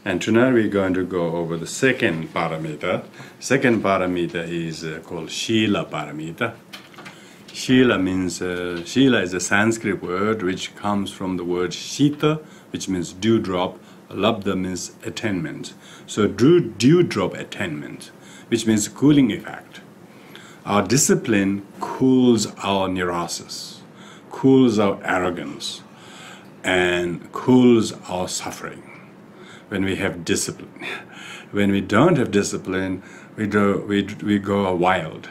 And tonight we're going to go over the second paramita. Second paramita is called Shila Paramita. Shila means, Shila is a Sanskrit word which comes from the word Shita, which means dewdrop. Labdha means attainment. So dewdrop attainment, which means cooling effect. Our discipline cools our neurosis, cools our arrogance, and cools our suffering. When we have discipline. When we don't have discipline, we go wild.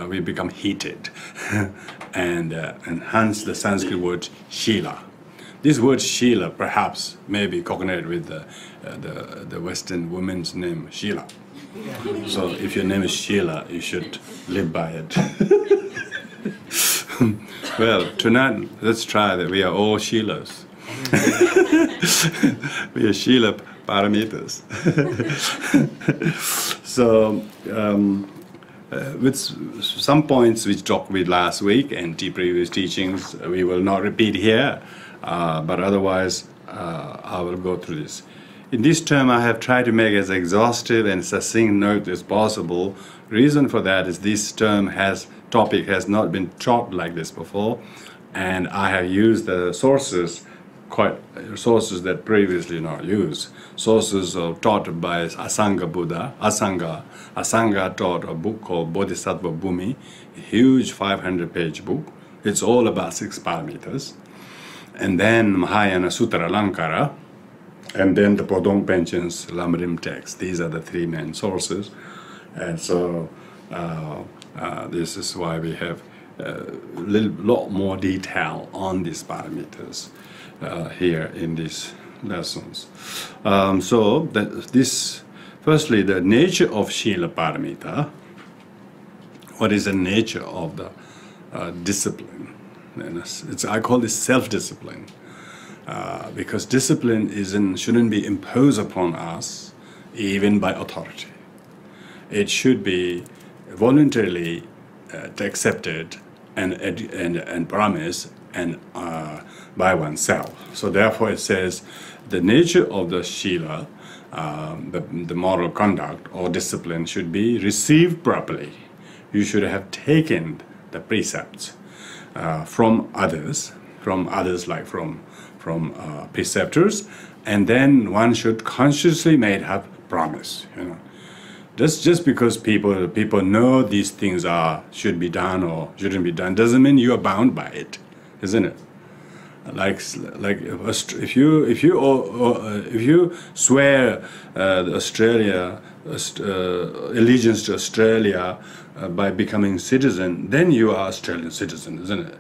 We become heated. and hence the Sanskrit word Shila. This word Shila perhaps may be cognated with the Western woman's name Shila. So if your name is Shila, you should live by it. Well, tonight let's try that. We are all Shilas. We are Shila Paramitas. So, with some points which talked with last week and previous teachings, we will not repeat here, but otherwise I will go through this. In this term, I have tried to make as exhaustive and succinct note as possible. Reason for that is this topic has not been taught like this before, and I have used the sources that previously not used. Sources taught by Asanga Buddha. Asanga taught a book called Bodhisattva Bhumi, a huge 500-page book. It's all about 6 paramitas. And then Mahayana Sutra Alankara, and then the Podong Penchen's Lamrim text. These are the 3 main sources. And so this is why we have a lot more detail on these paramitas here in these lessons. Firstly, the nature of Shila Paramita. What is the nature of the discipline? I call this self-discipline. Because discipline shouldn't be imposed upon us, even by authority. It should be voluntarily accepted and promised and by oneself. So therefore it says the nature of the Shila, the moral conduct or discipline, should be received properly. You should have taken the precepts from others like from preceptors, and then one should consciously make a promise. Just because people know these things should be done or shouldn't be done doesn't mean you are bound by it, isn't it? Like if you swear allegiance to Australia by becoming citizen, then you are Australian citizen, isn't it?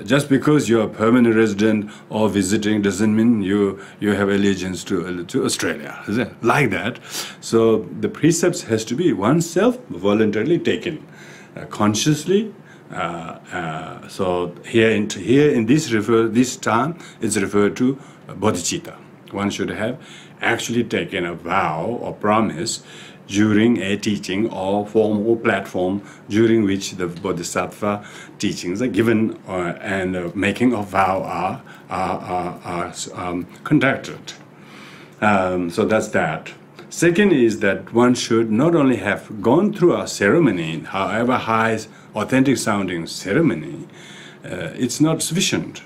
Just because you're a permanent resident or visiting doesn't mean you have allegiance to Australia, is it? Like that. So the precepts has to be oneself voluntarily taken, consciously. So here in this time it's referred to bodhicitta. One should have actually taken a vow or promise during a teaching or form or platform during which the bodhisattva teachings are given and making of vow are conducted. So that's that. Second is that one should not only have gone through a ceremony, however high, authentic sounding ceremony, it's not sufficient.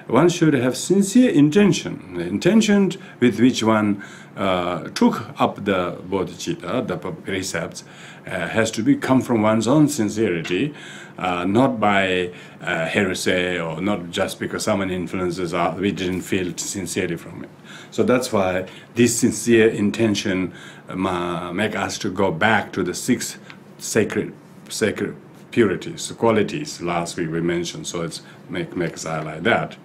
One should have sincere intention. The intention with which one took up the bodhicitta, the precepts, has to come from one's own sincerity, not by heresy or not just because someone influences us, we didn't feel sincerely from it. So that's why this sincere intention make us to go back to the 6 sacred purities, qualities. Last week we mentioned, so it's makes I like that.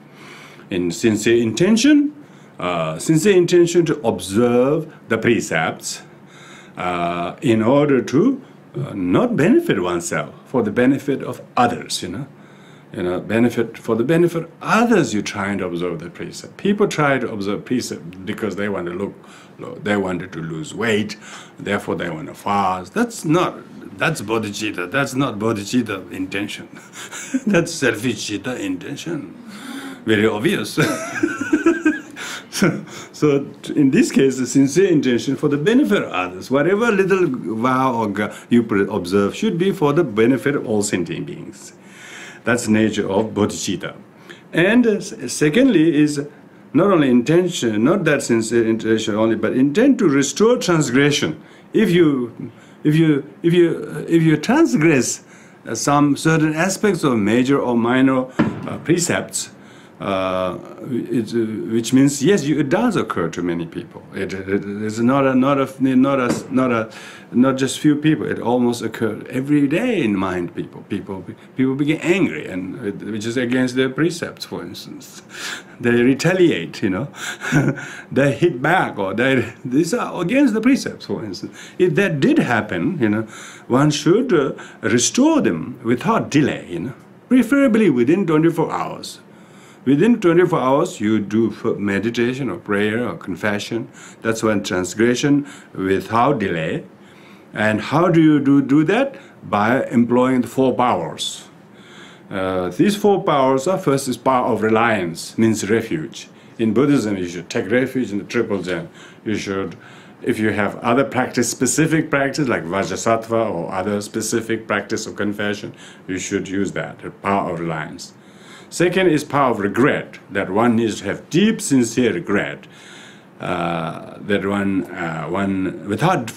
In sincere intention to observe the precepts in order to not benefit oneself, for the benefit of others, for the benefit of others. You're trying to observe the precept. People try to observe precept because they want to look low. They wanted to lose weight, therefore they want to fast. That's bodhicitta. That's not bodhicitta intention. That's selfish citta intention. Very obvious. So in this case, the sincere intention for the benefit of others. Whatever little vow or you observe should be for the benefit of all sentient beings. That's the nature of bodhicitta. And secondly is not only intention, not that sincere intention only, but intent to restore transgression. If you transgress some certain aspects of major or minor precepts, which means yes, it does occur to many people. It's not just few people. It almost occurs every day in mind. People begin angry, and which is against their precepts. For instance, they retaliate. They hit back, or these are against the precepts. For instance, if that did happen, one should restore them without delay. Preferably within 24 hours. Within 24 hours, you do meditation or prayer or confession. That's one transgression without delay. And how do you do that? By employing the 4 powers. These 4 powers are, first is power of reliance, means refuge. In Buddhism, you should take refuge in the Triple Gem. You should, if you have other practice, specific practice like bodhisattva or other specific practice of confession, you should use that, the power of reliance. Second is power of regret, that one needs to have deep, sincere regret, that one without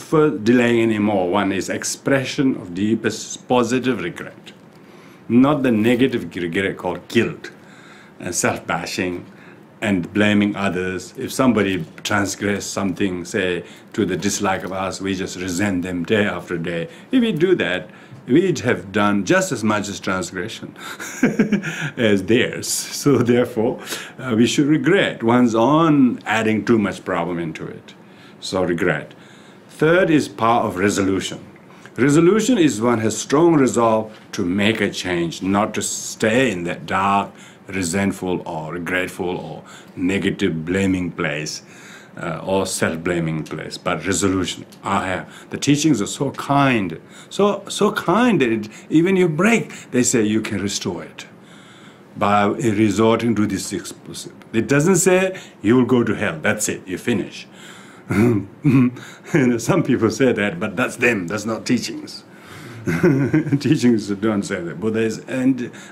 delaying anymore, one is expression of deepest positive regret, not the negative regret called guilt and self-bashing and blaming others. If somebody transgress something, say, to the dislike of us, we just resent them day after day. If we do that, we have done just as much as transgression as theirs. So therefore, we should regret one's own adding too much problem into it. So regret. Third is power of resolution. Resolution is one has strong resolve to make a change, not to stay in that dark, resentful or regretful or negative blaming place. Or self-blaming place, but resolution. The teachings are so kind, so kind that even you break, they say you can restore it by resorting to this 6 principles. It doesn't say you will go to hell. That's it. You finish. Some people say that, but that's them. That's not teachings. Teachings don't say that. Buddha is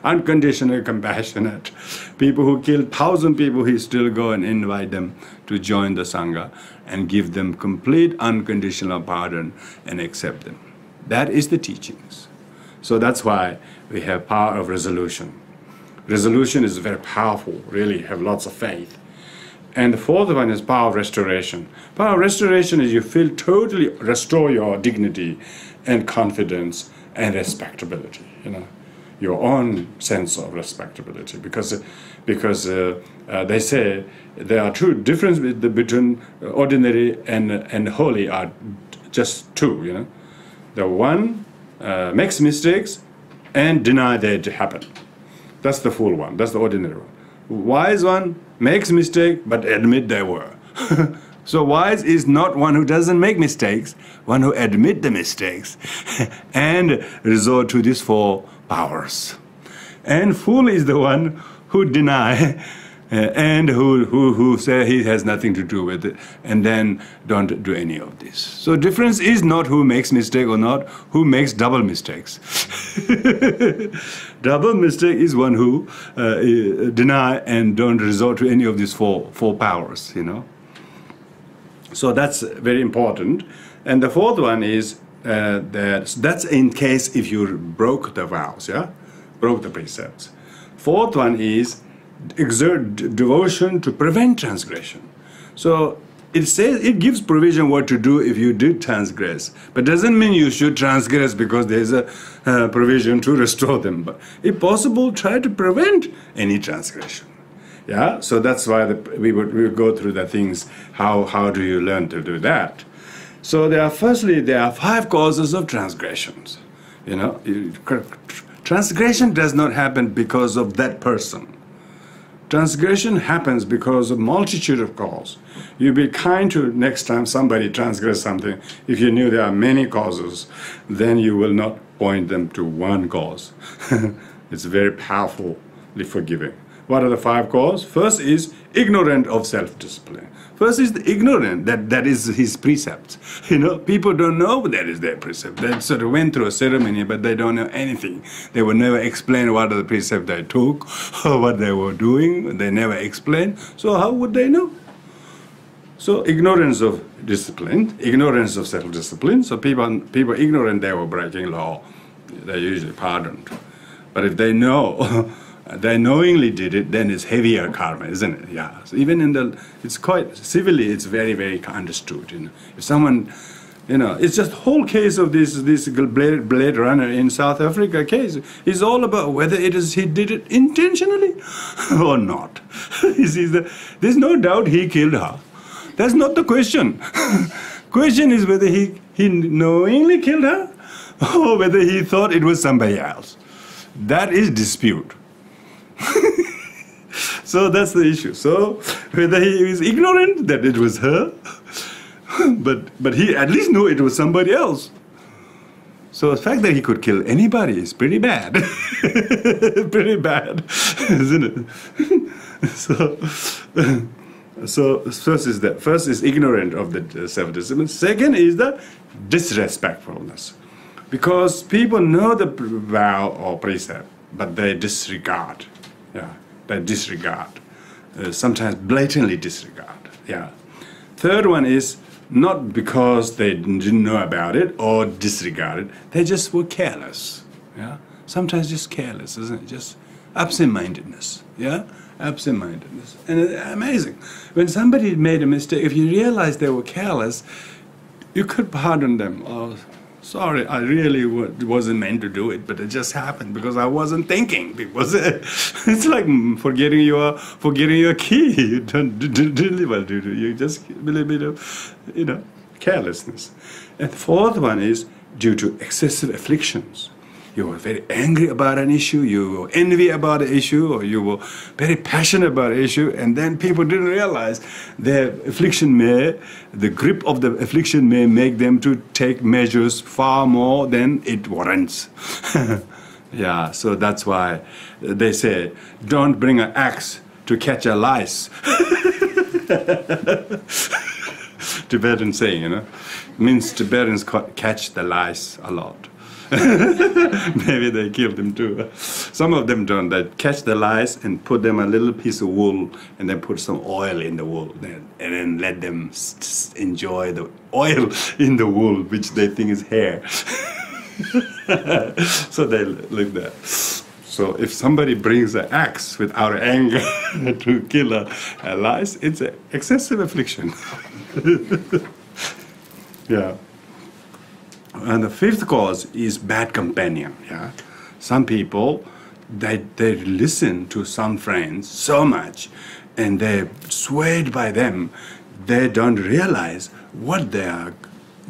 unconditional, compassionate. People who kill 1,000 people, he still go and invite them to join the Sangha and give them complete unconditional pardon and accept them. That is the teachings. So that's why we have power of resolution. Resolution is very powerful, really have lots of faith. And the fourth one is power of restoration. Power of restoration is you feel totally restore your dignity and confidence and respectability, your own sense of respectability. Because they say there are 2 differences between ordinary and holy are just 2, The one makes mistakes and deny that it happened. That's the fool one, that's the ordinary one. Wise one makes mistake but admit they were. So wise is not one who doesn't make mistakes, one who admit the mistakes and resort to these 4 powers. And fool is the one who deny and who say he has nothing to do with it and then don't do any of this. So difference is not who makes mistake or not, who makes double mistakes. Double mistake is one who deny and don't resort to any of these four powers, So that's very important. And the fourth one is that's in case if you broke the vows, broke the precepts. Fourth one is exert devotion to prevent transgression. So it says, it gives provision what to do if you did transgress, but doesn't mean you should transgress because there's a provision to restore them. But if possible, try to prevent any transgression. So that's why we would go through the things. How do you learn to do that? So there are 5 causes of transgressions. Transgression does not happen because of that person. Transgression happens because of multitude of causes. You be kind to next time somebody transgress something. If you knew there are many causes, then you will not point them to one cause. It's very powerfully forgiving. What are the 5 causes? First is ignorant of self-discipline. First is the ignorant, that is his precepts. You know, people don't know that is their precept. They sort of went through a ceremony, but they don't know anything. They will never explain what are the precepts they took, or what they were doing. They never explain. So how would they know? So ignorance of discipline, ignorance of self-discipline. So people ignorant they were breaking law, they're usually pardoned. But if they know, they knowingly did it, then it's heavier karma, isn't it? Yeah. So even in the, it's quite civilly, it's very, very understood. You know, if someone, you know, it's just whole case of this Blade Runner in South Africa case. It's all about whether it is he did it intentionally or not. You see, there's no doubt he killed her. That's not the question. Question is whether he knowingly killed her or whether he thought it was somebody else. That is dispute. So that's the issue. So whether he is ignorant that it was her, but he at least knew it was somebody else. So the fact that he could kill anybody is pretty bad. Pretty bad, isn't it? So first is that. First is ignorant of the self-discipline. Second is the disrespectfulness. Because people know the vow or precept, but they disregard. Yeah, they disregard. Sometimes blatantly disregard. Yeah. Third one is not because they didn't know about it or disregarded. They just were careless. Yeah. Sometimes just careless, isn't it? Just absent-mindedness. Yeah. Absent-mindedness. And it's amazing. When somebody made a mistake, if you realize they were careless, you could pardon them. Oh, sorry, I really wasn't meant to do it, but it just happened because I wasn't thinking. It's like forgetting your key. You don't deliver, do you? You just a little bit of, you know, carelessness. And the fourth one is due to excessive afflictions. You were very angry about an issue, you were envy about an issue, or you were very passionate about an issue, and then people didn't realize the grip of the affliction may make them to take measures far more than it warrants. Yeah, so that's why they say, don't bring an axe to catch a lice. Tibetan saying, you know, means Tibetans catch the lice a lot. Maybe they killed him too. Some of them don't. They catch the lice and put them a little piece of wool and then put some oil in the wool and then let them enjoy the oil in the wool, which they think is hair. So they live there. So if somebody brings an axe without anger to kill a lice, it's an excessive affliction. Yeah. And the fifth cause is bad companion. Yeah, some people they listen to some friends so much, and they're swayed by them. They don't realize what they are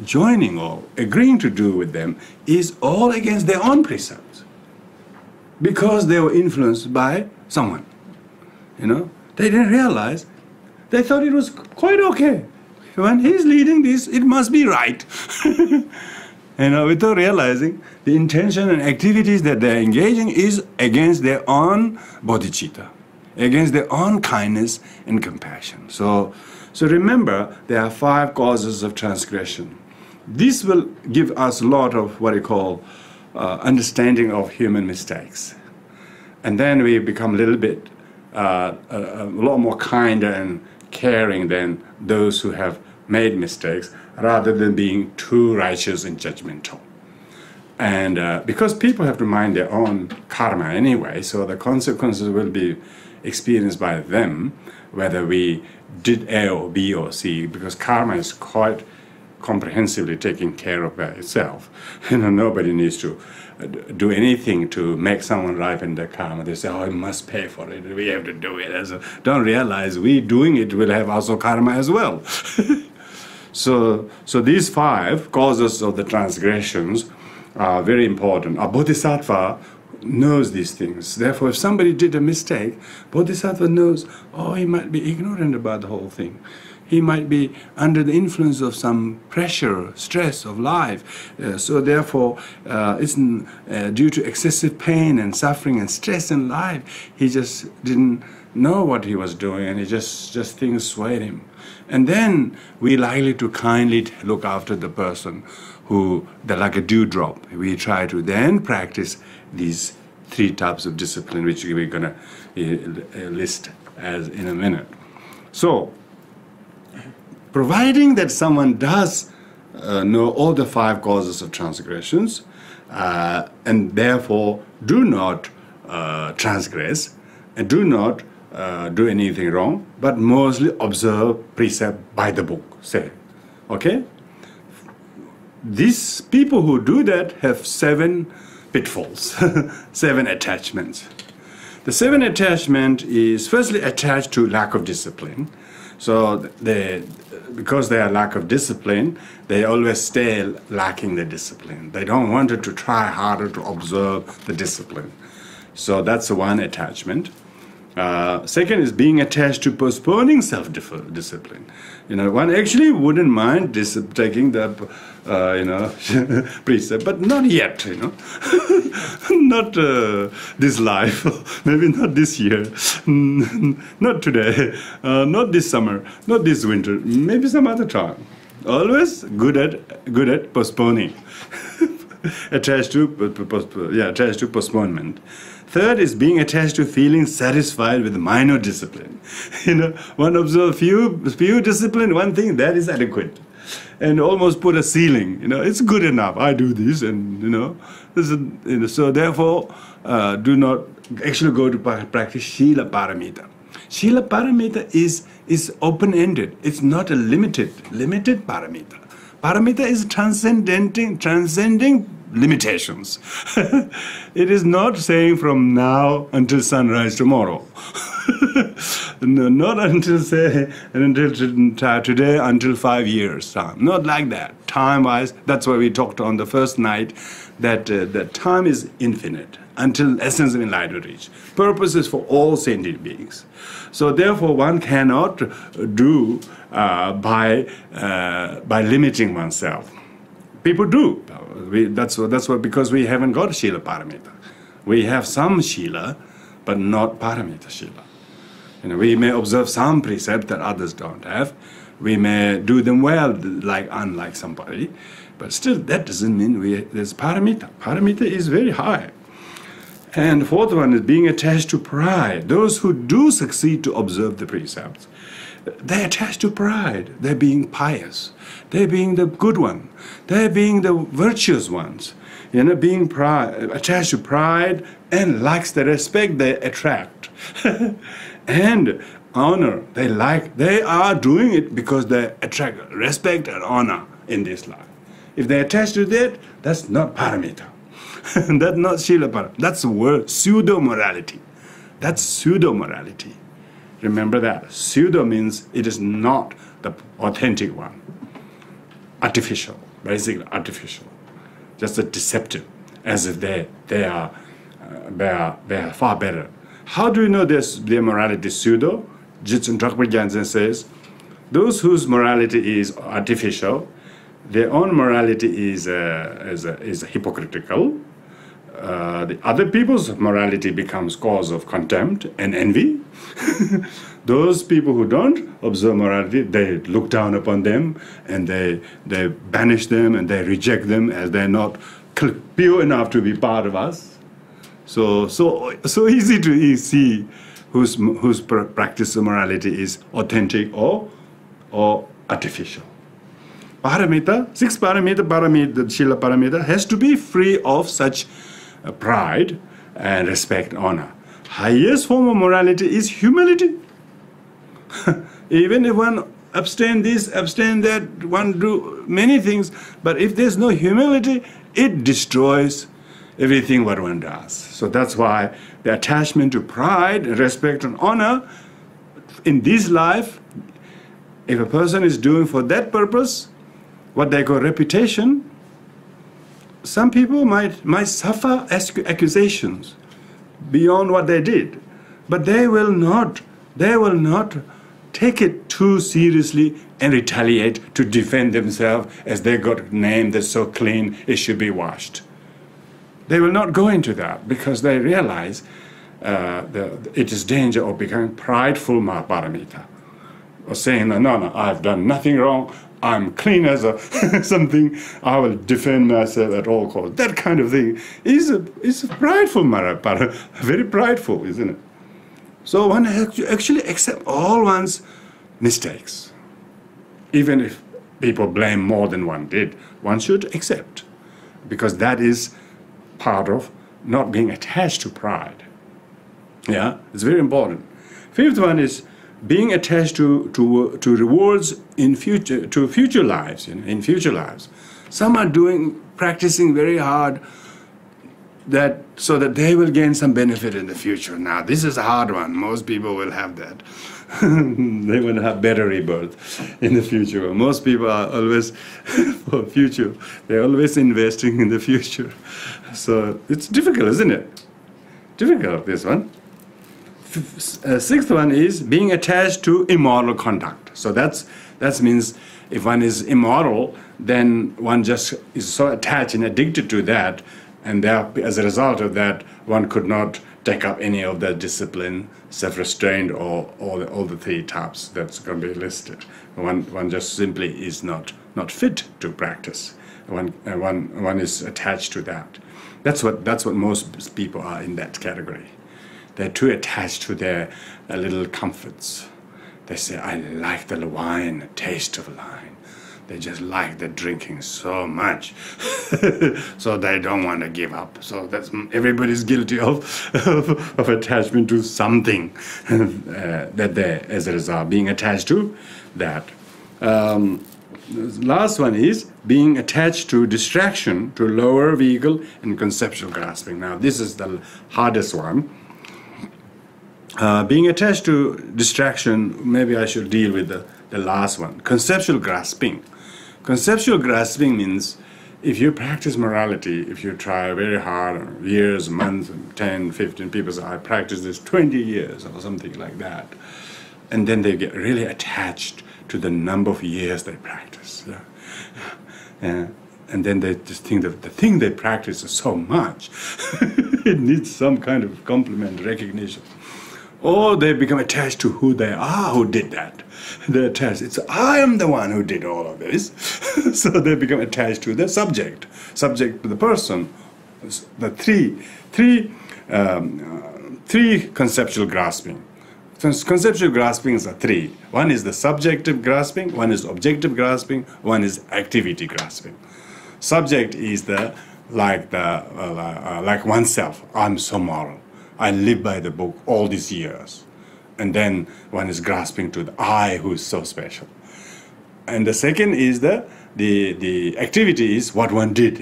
joining or agreeing to do with them is all against their own precepts, because they were influenced by someone. You know, they didn't realize. They thought it was quite okay. When he's leading this, it must be right. You know, without realizing the intention and activities that they're engaging is against their own bodhicitta, against their own kindness and compassion. So remember, there are 5 causes of transgression. This will give us a lot of what you call understanding of human mistakes. And then we become a little bit, a lot more kinder and caring than those who have made mistakes, rather than being too righteous and judgmental. And because people have to mind their own karma anyway, so the consequences will be experienced by them, whether we did A or B or C, because karma is quite comprehensively taken care of by itself. You know, nobody needs to do anything to make someone ripen their karma. They say, oh, I must pay for it, we have to do it. Don't realize we doing it will have also karma as well. So these 5 causes of the transgressions are very important. A bodhisattva knows these things. Therefore, if somebody did a mistake, bodhisattva knows, oh, he might be ignorant about the whole thing. He might be under the influence of some pressure, stress of life. So therefore, it's due to excessive pain and suffering and stress in life, he just didn't know what he was doing, and he just things swayed him. And then we likely to kindly look after the person who, they're like a dewdrop. We try to then practice these 3 types of discipline, which we're going to list as in a minute. So, providing that someone does know all the 5 causes of transgressions, and therefore do not transgress, and do not do anything wrong, but mostly observe precept by the book, say. Okay? These people who do that have 7 pitfalls, 7 attachments. The 7 attachment is firstly attached to lack of discipline. So because they are lack of discipline, they always stay lacking the discipline. They don't want to try harder to observe the discipline. So that's one attachment. Second is being attached to postponing self-discipline. One actually wouldn't mind taking the, precept, but not yet, not this life, maybe not this year, not today, not this summer, not this winter, maybe some other time. Always good at postponing, attached to postponement. Third is being attached to feeling satisfied with minor discipline. One observe few discipline, one thing, that is adequate. And almost put a ceiling, it's good enough, I do this, and, this is, so therefore, do not actually go to practice Shila Paramita. Shila Paramita is open-ended. It's not a limited Paramita. Paramita is transcending limitations. It is not saying from now until sunrise tomorrow. No, not until today, until 5 years time. Not like that. Time-wise, that's why we talked on the first night that time is infinite until essence of enlightenment reach. Purpose is for all sentient beings. So therefore, one cannot do by limiting oneself. People do. That's what because we haven't got Shila Paramita. We have some Shila, but not Paramita Shila. We may observe some precepts that others don't have. We may do them well, unlike somebody, but still that doesn't mean there's Paramita. Paramita is very high. And the fourth one is being attached to pride. Those who do succeed to observe the precepts, they're attached to pride. They're being pious. They're being the good one. They're being the virtuous ones. Being attached to pride and likes the respect they attract. And honor, they are doing it because they attract respect and honor in this life. If they attach to that, that's not Paramita. That's not Shila Paramita. That's the word pseudo-morality. That's pseudo-morality. Remember that. Pseudo means it is not the authentic one. Artificial, basically artificial. Just a deceptive, as if they are far better. How do you know their morality is pseudo? Jitsun Dragpa Gyaltsen says, those whose morality is artificial, their own morality is hypocritical. The other people's morality becomes cause of contempt and envy. Those people who don't observe morality, they look down upon them and they banish them and they reject them as they're not pure enough to be part of us. So easy to see whose practice of morality is authentic or artificial. Paramita, 6 Paramita, Shila Paramita has to be free of such pride and respect, honor. Highest form of morality is humility. Even if one abstain this, abstain that, one do many things, but if there's no humility, it destroys everything what one does. So that's why the attachment to pride, respect and honor in this life, if a person is doing for that purpose, what they call reputation, some people might suffer accusations beyond what they did, but they will not take it too seriously and retaliate to defend themselves as they got a name that's so clean it should be washed. They will not go into that because they realize it is danger of becoming prideful Paramita, or saying, no, I've done nothing wrong, I'm clean as a something, I will defend myself at all costs. That kind of thing is a prideful Para, very prideful, isn't it? So one has to actually accept all one's mistakes. Even if people blame more than one did, one should accept, because that is part of not being attached to pride. Yeah, it's very important. Fifth one is being attached to rewards in future lives. In future lives, some are practicing very hard so that they will gain some benefit in the future. Now this is a hard one. Most people will have that. They will have better rebirth in the future. Most people are always for future. They're always investing in the future. So it's difficult, isn't it? Difficult, this one. Sixth one is being attached to immoral conduct. So that means if one is immoral, then one just is so attached and addicted to that, and as a result of that, one could not take up any of the discipline, self-restraint, or all the three types that's going to be listed. One just simply is not fit to practice. One is attached to that. That's what most people are in that category. They're too attached to their little comforts. They say, I like the wine, the taste of wine. They just like the drinking so much. So they don't want to give up. So everybody's guilty of attachment to something that they, as a result, being attached to that. The last one is being attached to distraction, to lower vehicle and conceptual grasping. Now this is the hardest one. Being attached to distraction, maybe I should deal with the last one. Conceptual grasping. Conceptual grasping means if you practice morality, if you try very hard, years, months, 10, 15 people say, I practice this 20 years or something like that. And then they get really attached to the number of years they practice. Yeah. And then they just think that the thing they practice is so much. It needs some kind of compliment, recognition. Or they become attached to who they are, who did that. They're attached. It's I am the one who did all of this. So they become attached to the subject to the person. The three conceptual grasping. Conceptual graspings are three. One is the subjective grasping, one is objective grasping, one is activity grasping. Subject is like oneself. I'm so moral. I live by the book all these years. And then one is grasping to the I who is so special. And the second is the activity is what one did,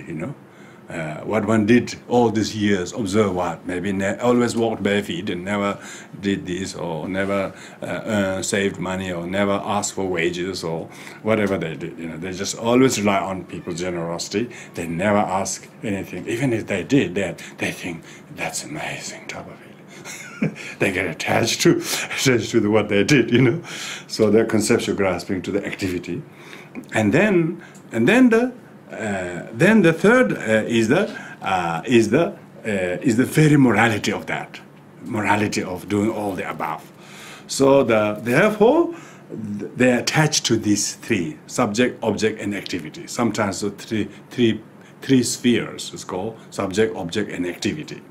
what one did all these years, observe what, maybe always walked bare feet and never did this, or never saved money, or never asked for wages, or whatever they did. They just always rely on people's generosity. They never ask anything. Even if they did that, they think that's amazing type of it. They get attached to what they did, So they're conceptual grasping to the activity, and then the third is the very morality of that, morality of doing all the above. So therefore they attach to these three: subject, object, and activity. Sometimes the three spheres is called subject, object, and activity.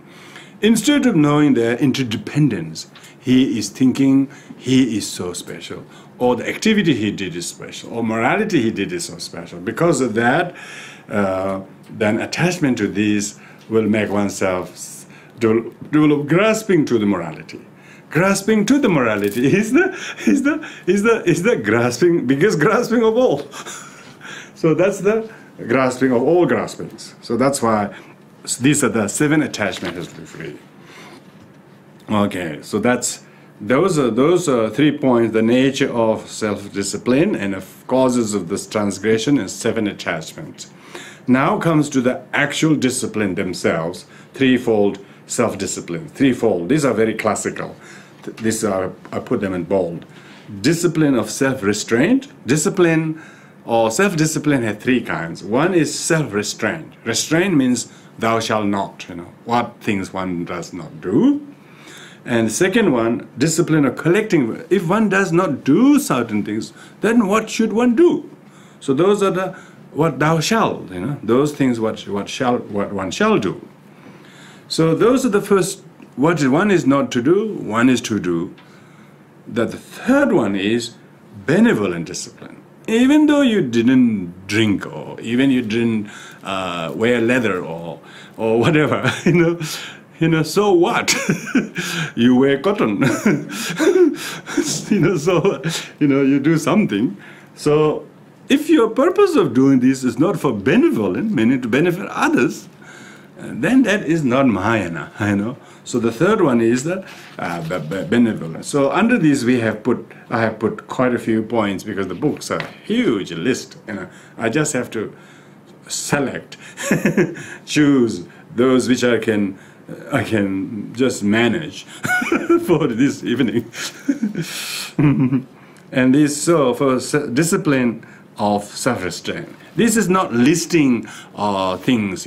Instead of knowing their interdependence, he is thinking he is so special, or the activity he did is special, or morality he did is so special. Because of that, then attachment to these will make oneself develop grasping to the morality. Grasping to the morality is the grasping, biggest grasping of all. So that's the grasping of all graspings. So that's why these are the 7 attachments to be free. Okay, so those are 3 points: the nature of self-discipline and the causes of this transgression, and 7 attachments. Now comes to the actual discipline themselves, threefold self-discipline, threefold. These are very classical. I put them in bold. discipline of self-restraint. Discipline or self-discipline has three kinds. One is self-restraint. Restraint means thou shalt not, what things one does not do. And the second one, discipline of collecting. If one does not do certain things, then what should one do? So those are the what thou shalt, those things what one shall do. So those are the first. What one is not to do, one is to do. That the third one is benevolent discipline. Even though you didn't drink, or even you didn't wear leather, or whatever, so what? You wear cotton, so you do something. So if your purpose of doing this is not for benevolent, meaning to benefit others, then that is not Mahayana, So the third one is the benevolence. So under these I have put quite a few points because the books are a huge list. I just have to select, choose those which I can just manage for this evening. And this for discipline of self-restraint. This is not listing things,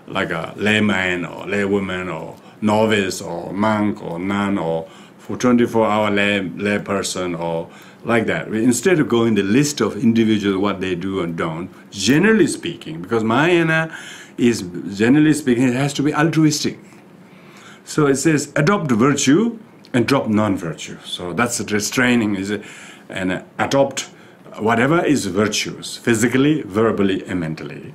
like a layman or laywoman or novice or monk or nun or for 24-hour lay person or like that. Instead of going the list of individuals, what they do and don't, generally speaking, because Mahayana is, generally speaking, it has to be altruistic. So it says, adopt virtue and drop non-virtue. So that's the restraining, and adopt whatever is virtues, physically, verbally, and mentally.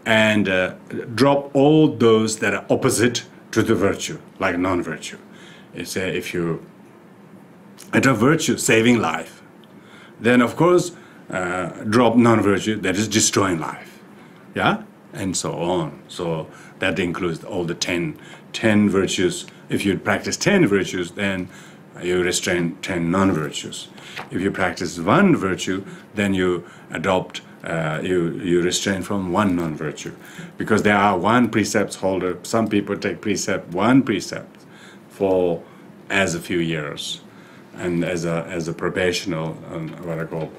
And drop all those that are opposite to the virtue, like non-virtue. It's if you adopt virtue, saving life, then of course drop non-virtue, that is destroying life, yeah, and so on. So that includes all the 10 virtues. If you practice 10 virtues, then you restrain 10 non-virtues. If you practice one virtue, then you adopt. You restrain from one non-virtue, because there are one precepts holder. Some people take one precept for as a few years, and as a probational, what I call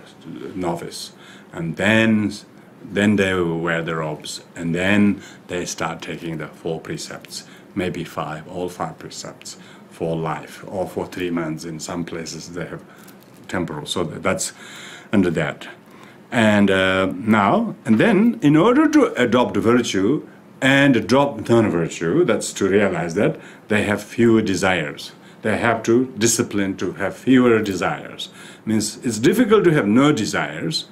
novice, and then they wear the robes, and then they start taking the 4 precepts, maybe 5, all 5 precepts for life, or for 3 months. In some places they have temporal, so that's under that. And then, in order to adopt virtue and drop non-virtue, that's to realize that they have fewer desires. They have to discipline to have fewer desires. Means it's difficult to have no desires,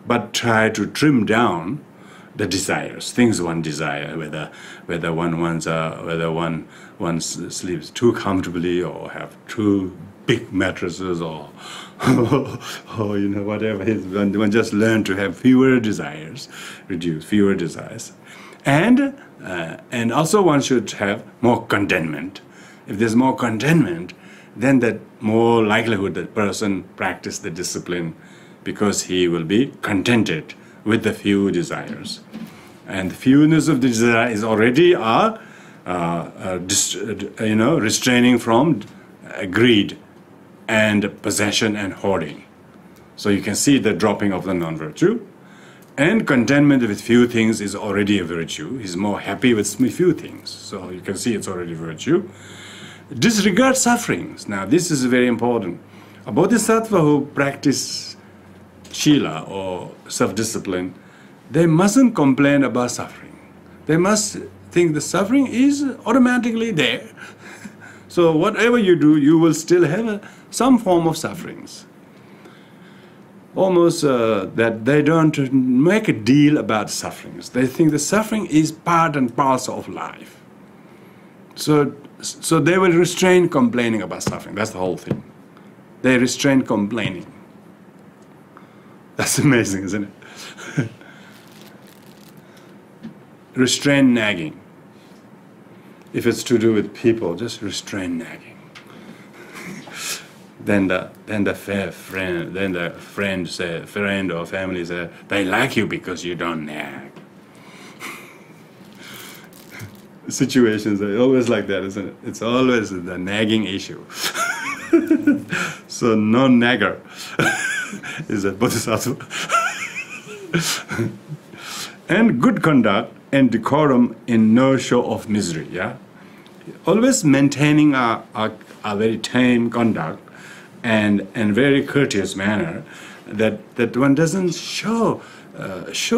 but try to trim down the desires, things one desire, whether one sleeps too comfortably or have too big mattresses or whatever. One just learn to have fewer desires, reduce fewer desires, and also one should have more contentment. If there's more contentment, then that more likelihood that person practice the discipline, because he will be contented with the few desires, and the fewness of the desire is already restraining from greed and possession and hoarding. So you can see the dropping of the non-virtue. And contentment with few things is already a virtue. He's more happy with few things. So you can see it's already virtue. Disregard sufferings. Now this is very important. A bodhisattva who practice Shila or self-discipline, they mustn't complain about suffering. They must think the suffering is automatically there. So whatever you do, you will still have some form of sufferings. Almost that they don't make a deal about sufferings. They think the suffering is part and parcel of life. So they will restrain complaining about suffering. That's the whole thing. They restrain complaining. That's amazing, isn't it? Restrain nagging. If it's to do with people, just restrain nagging. Then the friend or family say, they like you because you don't nag. Situations are always like that, isn't it? It's always the nagging issue. So non-nagger is a bodhisattva. And good conduct and decorum in no show of misery, yeah? Always maintaining a very tame conduct and very courteous manner, that one doesn't show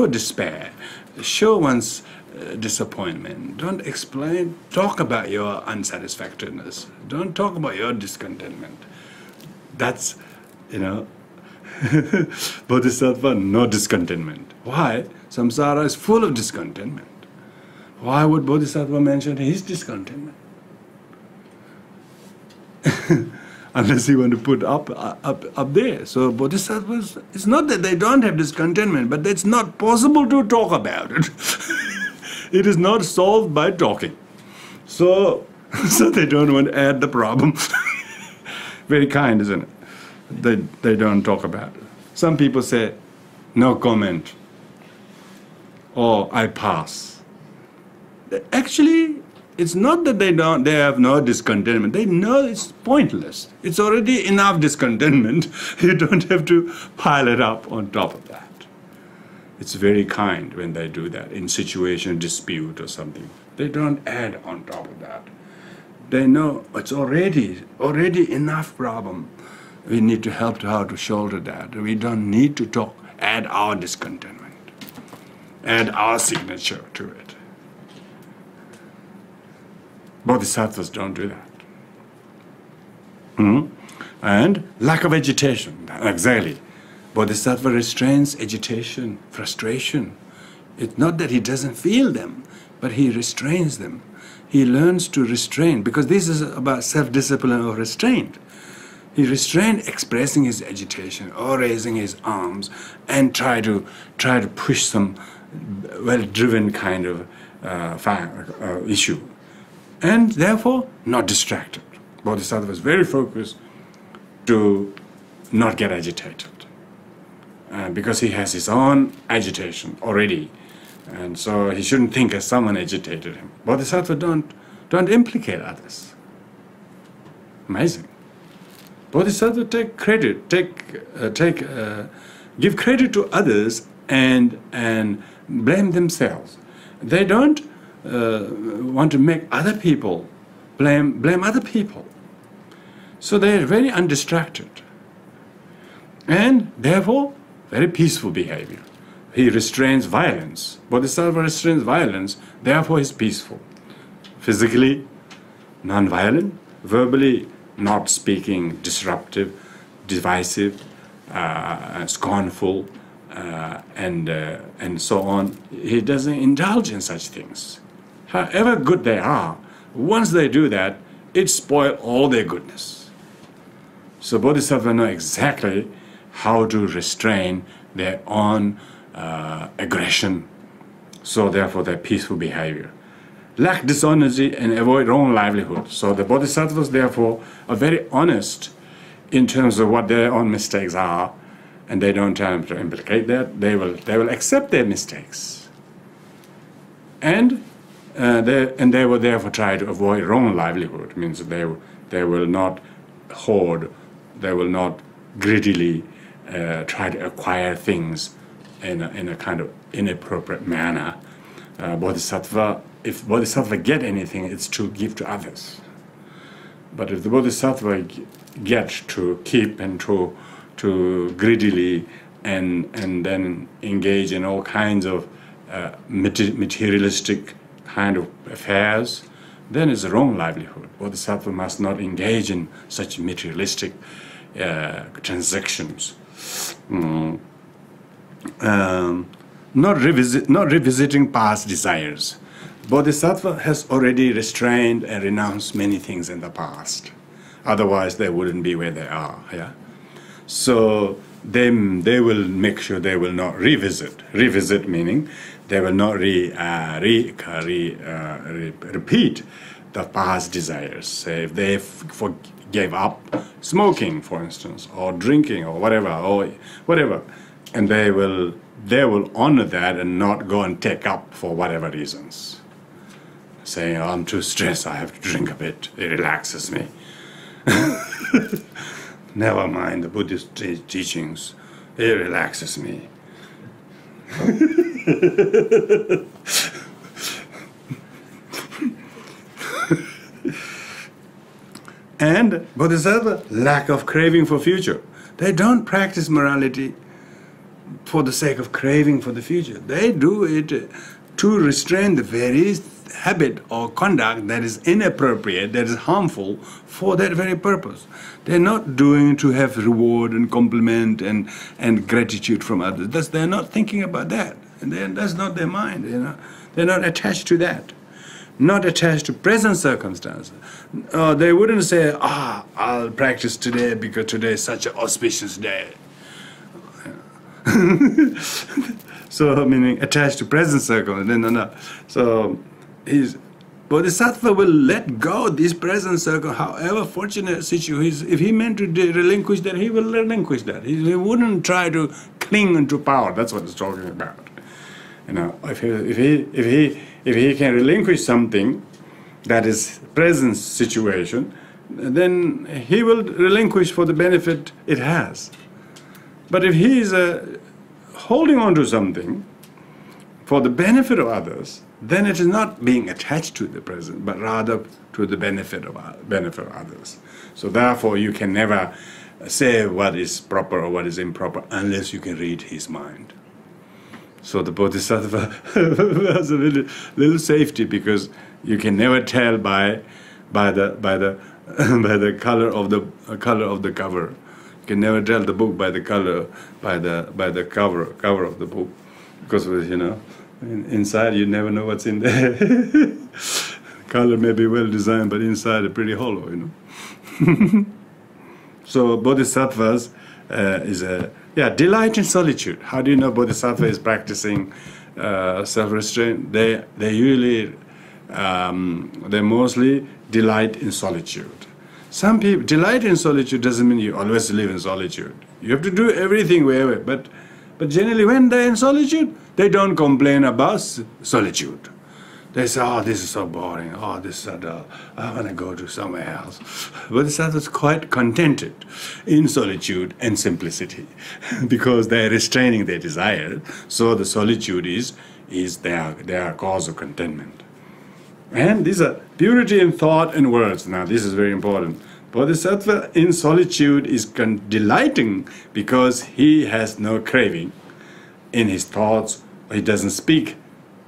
despair, show one's disappointment. Don't explain, talk about your unsatisfactoriness. Don't talk about your discontentment. That's, bodhisattva, no discontentment. Why? Samsara is full of discontentment. Why would bodhisattva mention his discontentment? Unless you want to put up there. So bodhisattvas, it's not that they don't have discontentment, but it's not possible to talk about it. It is not solved by talking. So they don't want to add the problem. Very kind, isn't it? They don't talk about it. Some people say, no comment, or I pass. Actually, it's not that they have no discontentment. They know it's pointless. It's already enough discontentment. You don't have to pile it up on top of that. It's very kind when they do that in situation dispute or something. They don't add on top of that. They know it's already enough problem. We need to help how to shoulder that. We don't need to add our discontentment, add our signature to it. Bodhisattvas don't do that. And lack of agitation, exactly. Bodhisattva restrains agitation, frustration. It's not that he doesn't feel them, but he restrains them. He learns to restrain, because this is about self-discipline or restraint. He restrained expressing his agitation or raising his arms and try to push some well-driven kind of issue. And therefore, not distracted. Bodhisattva was very focused to not get agitated. Because he has his own agitation already. And so he shouldn't think as someone agitated him. Bodhisattva don't implicate others. Amazing. Bodhisattva take credit, give credit to others and blame themselves. They don't want to make other people blame other people. So they are very undistracted. And therefore, very peaceful behavior. He restrains violence. Bodhisattva restrains violence, therefore he is peaceful. Physically, non-violent. Verbally, not speaking disruptive, divisive, scornful, and so on. He doesn't indulge in such things. However good they are, once they do that, it spoils all their goodness. So Bodhisattva know exactly how to restrain their own aggression. So therefore their peaceful behavior. Lack dishonesty and avoid wrong livelihood. So the Bodhisattvas therefore are very honest in terms of what their own mistakes are, and they don't try to implicate that. They will accept their mistakes. And they will therefore try to avoid wrong livelihood. It means they will not hoard, they will not greedily try to acquire things in a kind of inappropriate manner. If Bodhisattva get anything, it's to give to others. But if the Bodhisattva get to keep and to greedily and then engage in all kinds of materialistic kind of affairs, then it's a wrong livelihood. Bodhisattva must not engage in such materialistic transactions. Not revisiting past desires. Bodhisattva has already restrained and renounced many things in the past. Otherwise, they wouldn't be where they are. Yeah? So they will make sure they will not revisit. Revisit meaning they will not repeat the past desires. Say if they gave up smoking, for instance, or drinking, or whatever, and they will honor that and not go and take up for whatever reasons. Saying, oh, I'm too stressed, I have to drink a bit, it relaxes me. never mind the Buddhist teachings. It relaxes me. And bodhisattva, lack of craving for future. They don't practice morality for the sake of craving for the future. They do it to restrain the very habit or conduct that is inappropriate, that is harmful for that very purpose. They're not doing it to have reward and compliment and gratitude from others. They're not thinking about that. And that's not their mind, you know. They're not attached to that. Not attached to present circumstances. They wouldn't say, I'll practice today because today is such an auspicious day. So, meaning attached to present circumstances. No. So, bodhisattva will let go this present circle, however fortunate situation. If he meant to relinquish that, he will relinquish that. He wouldn't try to cling to power. That's what it's talking about. You know, if he can relinquish something that is present situation, then he will relinquish for the benefit it has. But if he is holding on to something for the benefit of others, then it is not being attached to the present, but rather to the benefit of others. So therefore, you can never say what is proper or what is improper unless you can read his mind. So the bodhisattva has a little safety, because you can never tell by the color of the cover. You can never tell the book by the color, by the cover of the book, because, you know, inside you never know what's in there. Color may be well designed, but inside it's pretty hollow, you know. So bodhisattvas delight in solitude. How do you know bodhisattva is practicing self-restraint? They usually they mostly delight in solitude. Some people delight in solitude doesn't mean you always live in solitude. You have to do everything wherever. But generally, when they're in solitude, they don't complain about solitude. They say, "Oh, this is so boring. Oh, this is so dull. I want to go to somewhere else." Bodhisattva is quite contented in solitude and simplicity, because they're restraining their desire. So the solitude is their cause of contentment. And these are purity in thought and words. Now, this is very important. Bodhisattva in solitude is delighting because he has no craving in his thoughts. He doesn't speak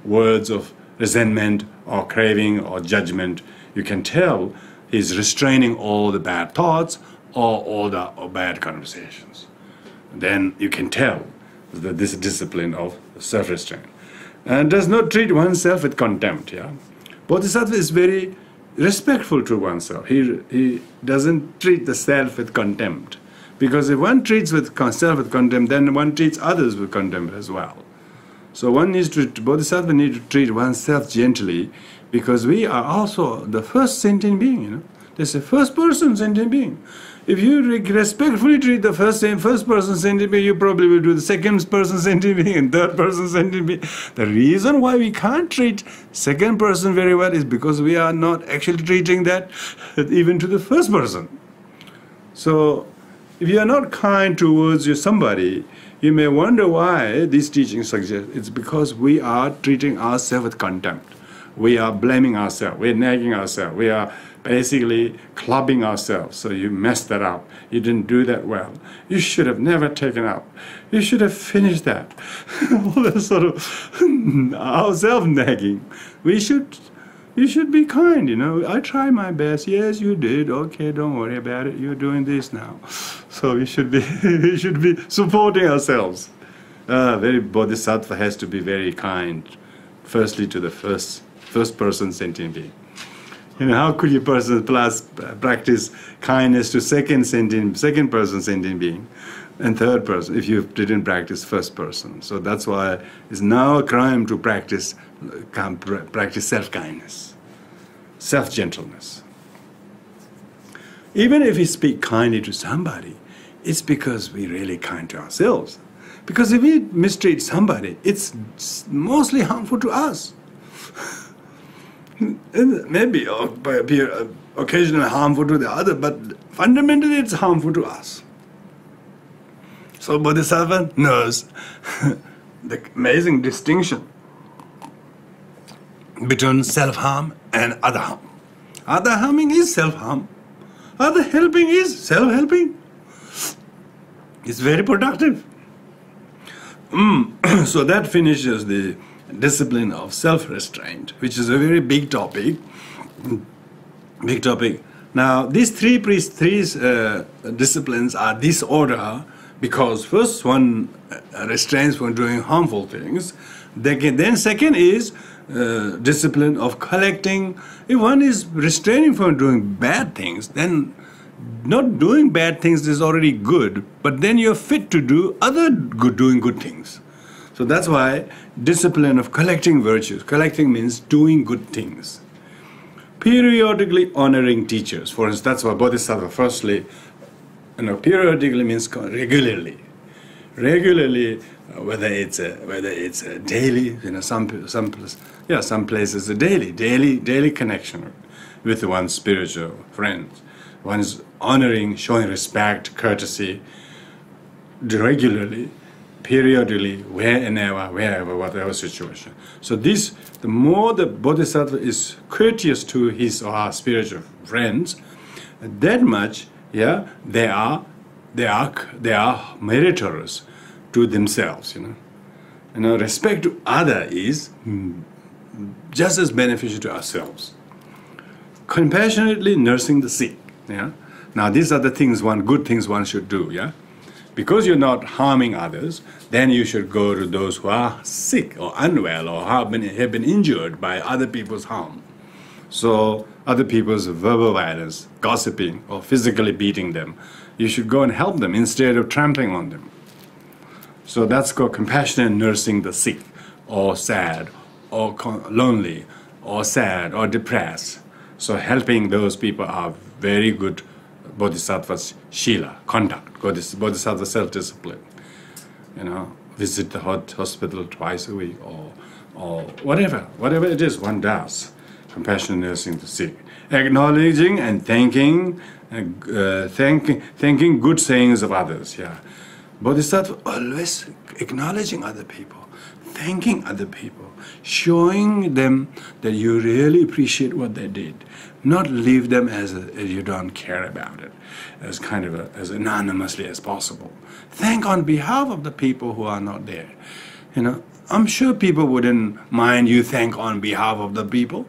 words of resentment or craving or judgment. You can tell he's restraining all the bad thoughts or all the bad conversations. Then you can tell that this discipline of self-restraint. And does not treat oneself with contempt. Yeah, Bodhisattva is very respectful to oneself. He doesn't treat the self with contempt. Because if one treats self with contempt, then one treats others with contempt as well. So bodhisattva needs to treat oneself gently, because we are also the first sentient being, you know. There's a first person sentient being. If you respectfully treat the first person sentient being, you probably will do the second person sentient being and third person sentient being. The reason why we can't treat second person very well is because we are not actually treating that even to the first person. So if you are not kind towards somebody, you may wonder why these teachings suggest it's because we are treating ourselves with contempt. We are blaming ourselves. We are nagging ourselves. We are basically clubbing ourselves. So you messed that up. You didn't do that well. You should have never taken up. You should have finished that. All that sort of our self-nagging. You should be kind, you know. I try my best. Yes, you did. Okay, don't worry about it. You're doing this now. So we should be supporting ourselves. Very bodhisattva has to be very kind. Firstly, to the first person sentient being. You know, how could you practice kindness to second person sentient being and third person if you didn't practice first person? So that's why it's now a crime to practice self-kindness, self-gentleness. Even if we speak kindly to somebody, it's because we're really kind to ourselves. Because if we mistreat somebody, it's mostly harmful to us. And maybe occasionally harmful to the other, but fundamentally it's harmful to us. So Bodhisattva knows the amazing distinction between self-harm and other harm. Other harming is self-harm. Other helping is self-helping. It's very productive. So that finishes the discipline of self-restraint, which is a very big topic. Big topic. Now, these three disciplines are this order because first one restrains from doing harmful things. Then second is discipline of collecting. If one is restraining from doing bad things, then not doing bad things is already good, but then you're fit to do doing good things. So that's why discipline of collecting virtues. Collecting means doing good things. Periodically honoring teachers. For instance, that's why Bodhisattva firstly, periodically means regularly. Regularly, whether it's a daily, some places a daily connection with one's spiritual friends. One is honoring, showing respect, courtesy, regularly, periodically, wherever, whatever situation. So the more the Bodhisattva is courteous to his or her spiritual friends, that much, they are meritorious to themselves. Respect to other is just as beneficial to ourselves. Compassionately nursing the sick. Now these are the good things one should do. Because you're not harming others, then you should go to those who are sick or unwell or have been injured by other people's harm. So other people's verbal violence, gossiping, or physically beating them, you should go and help them instead of trampling on them. So that's called compassionate nursing the sick, or sad, or lonely, or sad, or depressed. So helping those people are very good bodhisattvas, Shila, conduct, bodhisattva self-discipline. Visit the hospital twice a week, or whatever it is one does. Compassion nursing the sick. Acknowledging and thanking good sayings of others. Bodhisattva always acknowledging other people, thanking other people, showing them that you really appreciate what they did. Not leave them as you don't care about it, as as anonymously as possible. Thank on behalf of the people who are not there. I'm sure people wouldn't mind you thank on behalf of the people.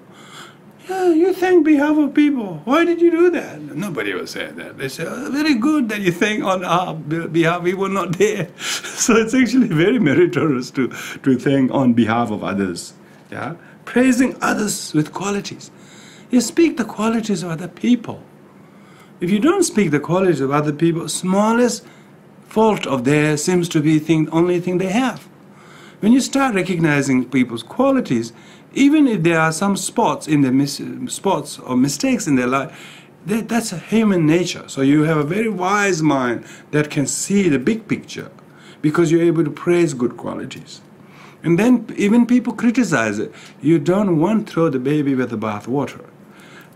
You thank behalf of people. Why did you do that? Nobody will say that. They say, very good that you thank on our behalf. We were not there. So it's actually very meritorious to thank on behalf of others. Praising others with qualities. You speak the qualities of other people. If you don't speak the qualities of other people, smallest fault of theirs seems to be the only thing they have. When you start recognizing people's qualities, even if there are some spots or mistakes in their life, that's a human nature. So you have a very wise mind that can see the big picture because you're able to praise good qualities. And then even people criticize it. You don't want to throw the baby with the bath water.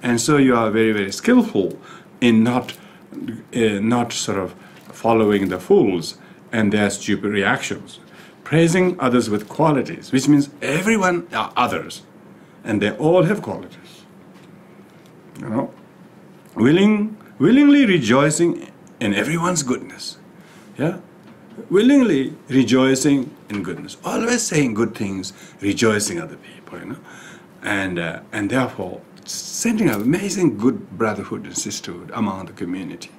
And so you are very, very skillful in not sort of following the fools and their stupid reactions. Praising others with qualities, which means everyone are others, and they all have qualities. Willingly rejoicing in everyone's goodness. Willingly rejoicing in goodness. Always saying good things, rejoicing other people. And therefore sending an amazing good brotherhood and sisterhood among the community.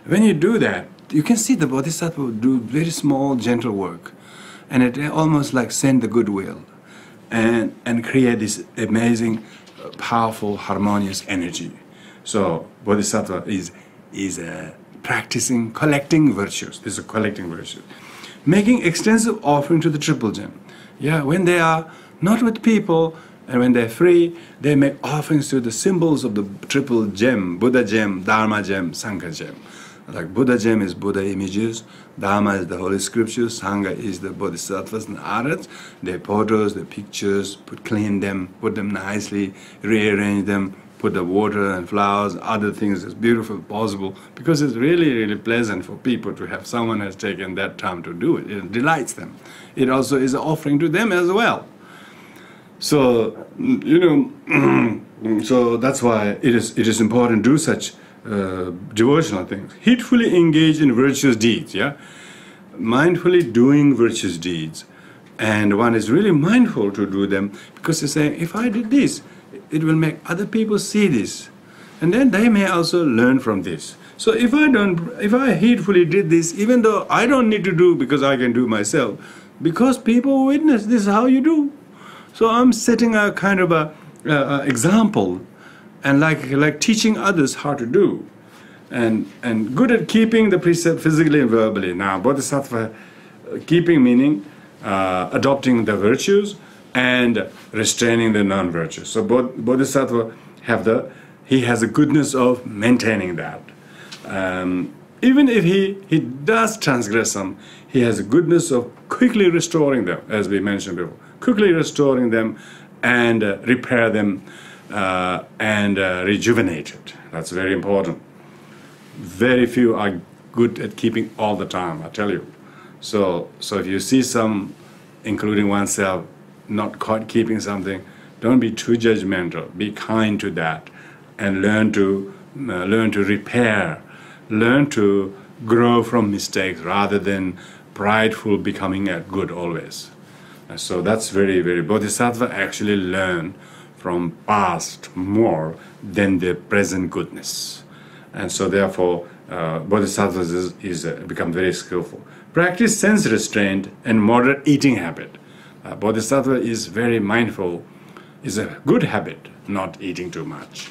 When you do that, you can see the Bodhisattva do very small, gentle work. And it almost like send the goodwill and create this amazing, powerful, harmonious energy. So Bodhisattva is practicing collecting virtues. This is collecting virtues. Making extensive offering to the triple gem. When they are not with people and when they're free, they make offerings to the symbols of the triple gem, Buddha gem, Dharma gem, Sangha gem. Like Buddha gem is Buddha images, Dharma is the Holy Scriptures, Sangha is the Bodhisattvas and Arhats, their photos, their pictures, clean them, put them nicely, rearrange them, put the water and flowers, other things as beautiful possible, because it's really, really pleasant for people to have someone has taken that time to do it. It delights them. It also is an offering to them as well. So, so that's why it is important to do such devotional things. Heedfully engage in virtuous deeds, yeah? Mindfully doing virtuous deeds. And one is really mindful to do them, because he's saying, if I did this, it will make other people see this. And then they may also learn from this. So if I heedfully did this, even though I don't need to do because I can do myself, because people witness, this is how you do. So I'm setting a kind of a example, and like teaching others how to do, and good at keeping the precept physically and verbally. Now, bodhisattva keeping meaning adopting the virtues and restraining the non-virtues. So bodhisattva he has a goodness of maintaining that. Even if he does transgress some, he has a goodness of quickly restoring them, as we mentioned before. Quickly restoring them and repair them and rejuvenate it. That's very important. Very few are good at keeping all the time, I tell you. So if you see some, including oneself, not quite keeping something, don't be too judgmental. Be kind to that, and learn to repair, learn to grow from mistakes rather than prideful becoming at good always. So that's very, very. Bodhisattva actually learn from past more than their present goodness, and so therefore bodhisattvas is become very skillful. Practice sense restraint and moderate eating habit. Bodhisattva is very mindful. Is a good habit, not eating too much,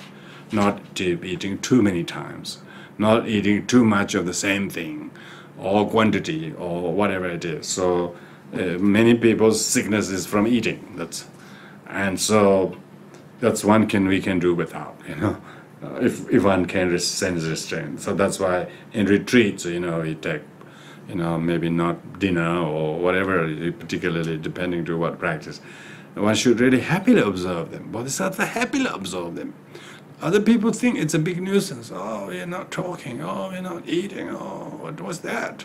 not eating too many times, not eating too much of the same thing, or quantity, or whatever it is. So many people's sickness is from eating. That's one we can do without, if one can sense restraint. So that's why in retreats, we take, maybe not dinner or whatever, particularly depending to what practice. One should really happily observe them. Bodhisattva happily observe them. Other people think it's a big nuisance. Oh, we're not talking. Oh, we're not eating. Oh, what was that?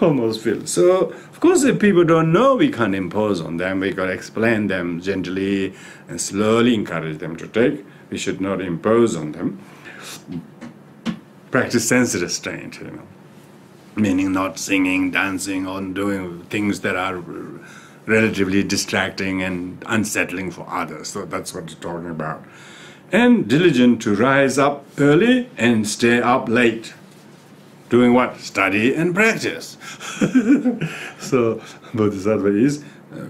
Almost feel. So, of course, if people don't know, we can't impose on them. We got to explain them gently and slowly encourage them to take. We should not impose on them. Practice sense restraint, meaning not singing, dancing, or doing things that are relatively distracting and unsettling for others. So that's what we're talking about. And diligent to rise up early and stay up late. Doing what? Study and practice. So Bodhisattva is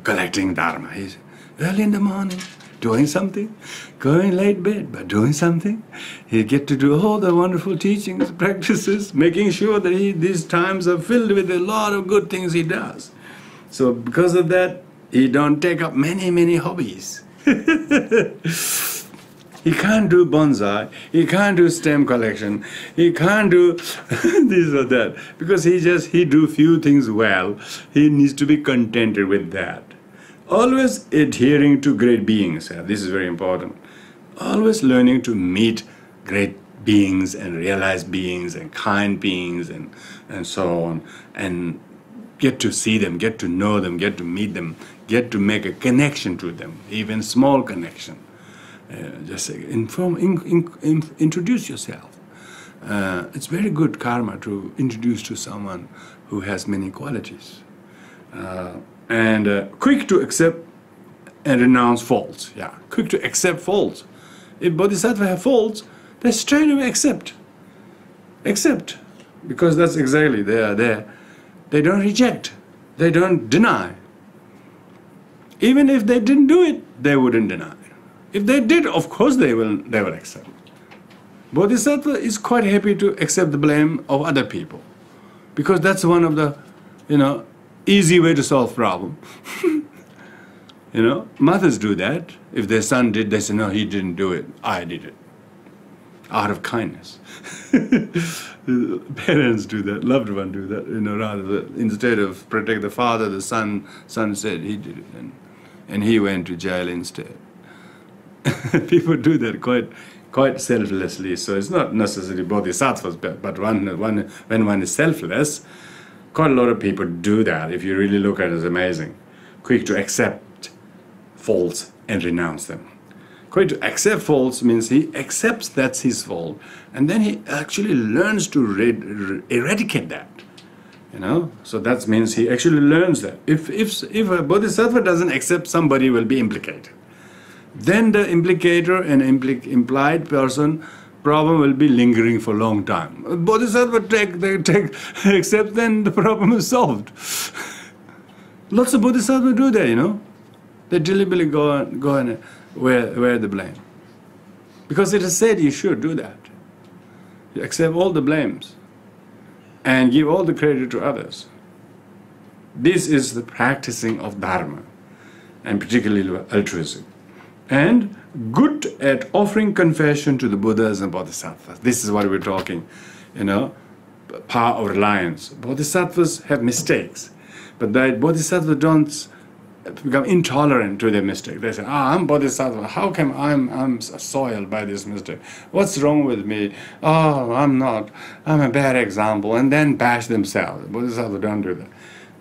collecting dharma. He's early in the morning, doing something, going late bed, but doing something. He get to do all the wonderful teachings, practices, making sure that these times are filled with a lot of good things he does. So because of that, he don't take up many, many hobbies. He can't do bonsai, he can't do stamp collection, he can't do this or that, because he do few things well. He needs to be contented with that. Always adhering to great beings. This is very important. Always learning to meet great beings and realized beings and kind beings and so on, and get to see them, get to know them, get to meet them, get to make a connection to them, even small connection. Just introduce yourself. It's very good karma to introduce to someone who has many qualities. And quick to accept and renounce faults. Yeah, quick to accept faults. If bodhisattva have faults, they straight away accept. Accept, because that's exactly they are there. They don't reject. They don't deny. Even if they didn't do it, they wouldn't deny. If they did, of course they will accept. Bodhisattva is quite happy to accept the blame of other people, because that's one of the, easy way to solve problem. Mothers do that. If their son did, they say, no, he didn't do it, I did it. Out of kindness. Parents do that, loved one do that, rather than, instead of protect the father, the son said he did it, and he went to jail instead. People do that quite selflessly. So it's not necessarily bodhisattvas, but when one is selfless, quite a lot of people do that. If you really look at it, it's amazing. Quick to accept faults and renounce them. Quick to accept faults means he accepts that's his fault, and then he actually learns to eradicate that. So that means he actually learns that. If a bodhisattva doesn't accept, somebody will be implicated. Then the implicator and implied person problem will be lingering for a long time. Bodhisattva accept, then the problem is solved. Lots of bodhisattvas do that, They deliberately go and wear the blame. Because it is said you should do that. You accept all the blames and give all the credit to others. This is the practicing of Dharma, and particularly altruism. And good at offering confession to the Buddhas and Bodhisattvas. This is what we're talking, power of reliance. Bodhisattvas have mistakes, but the Bodhisattvas don't become intolerant to their mistake. They say, I'm Bodhisattva, how come I'm soiled by this mistake? What's wrong with me? Oh, I'm a bad example, and then bash themselves. Bodhisattvas don't do that.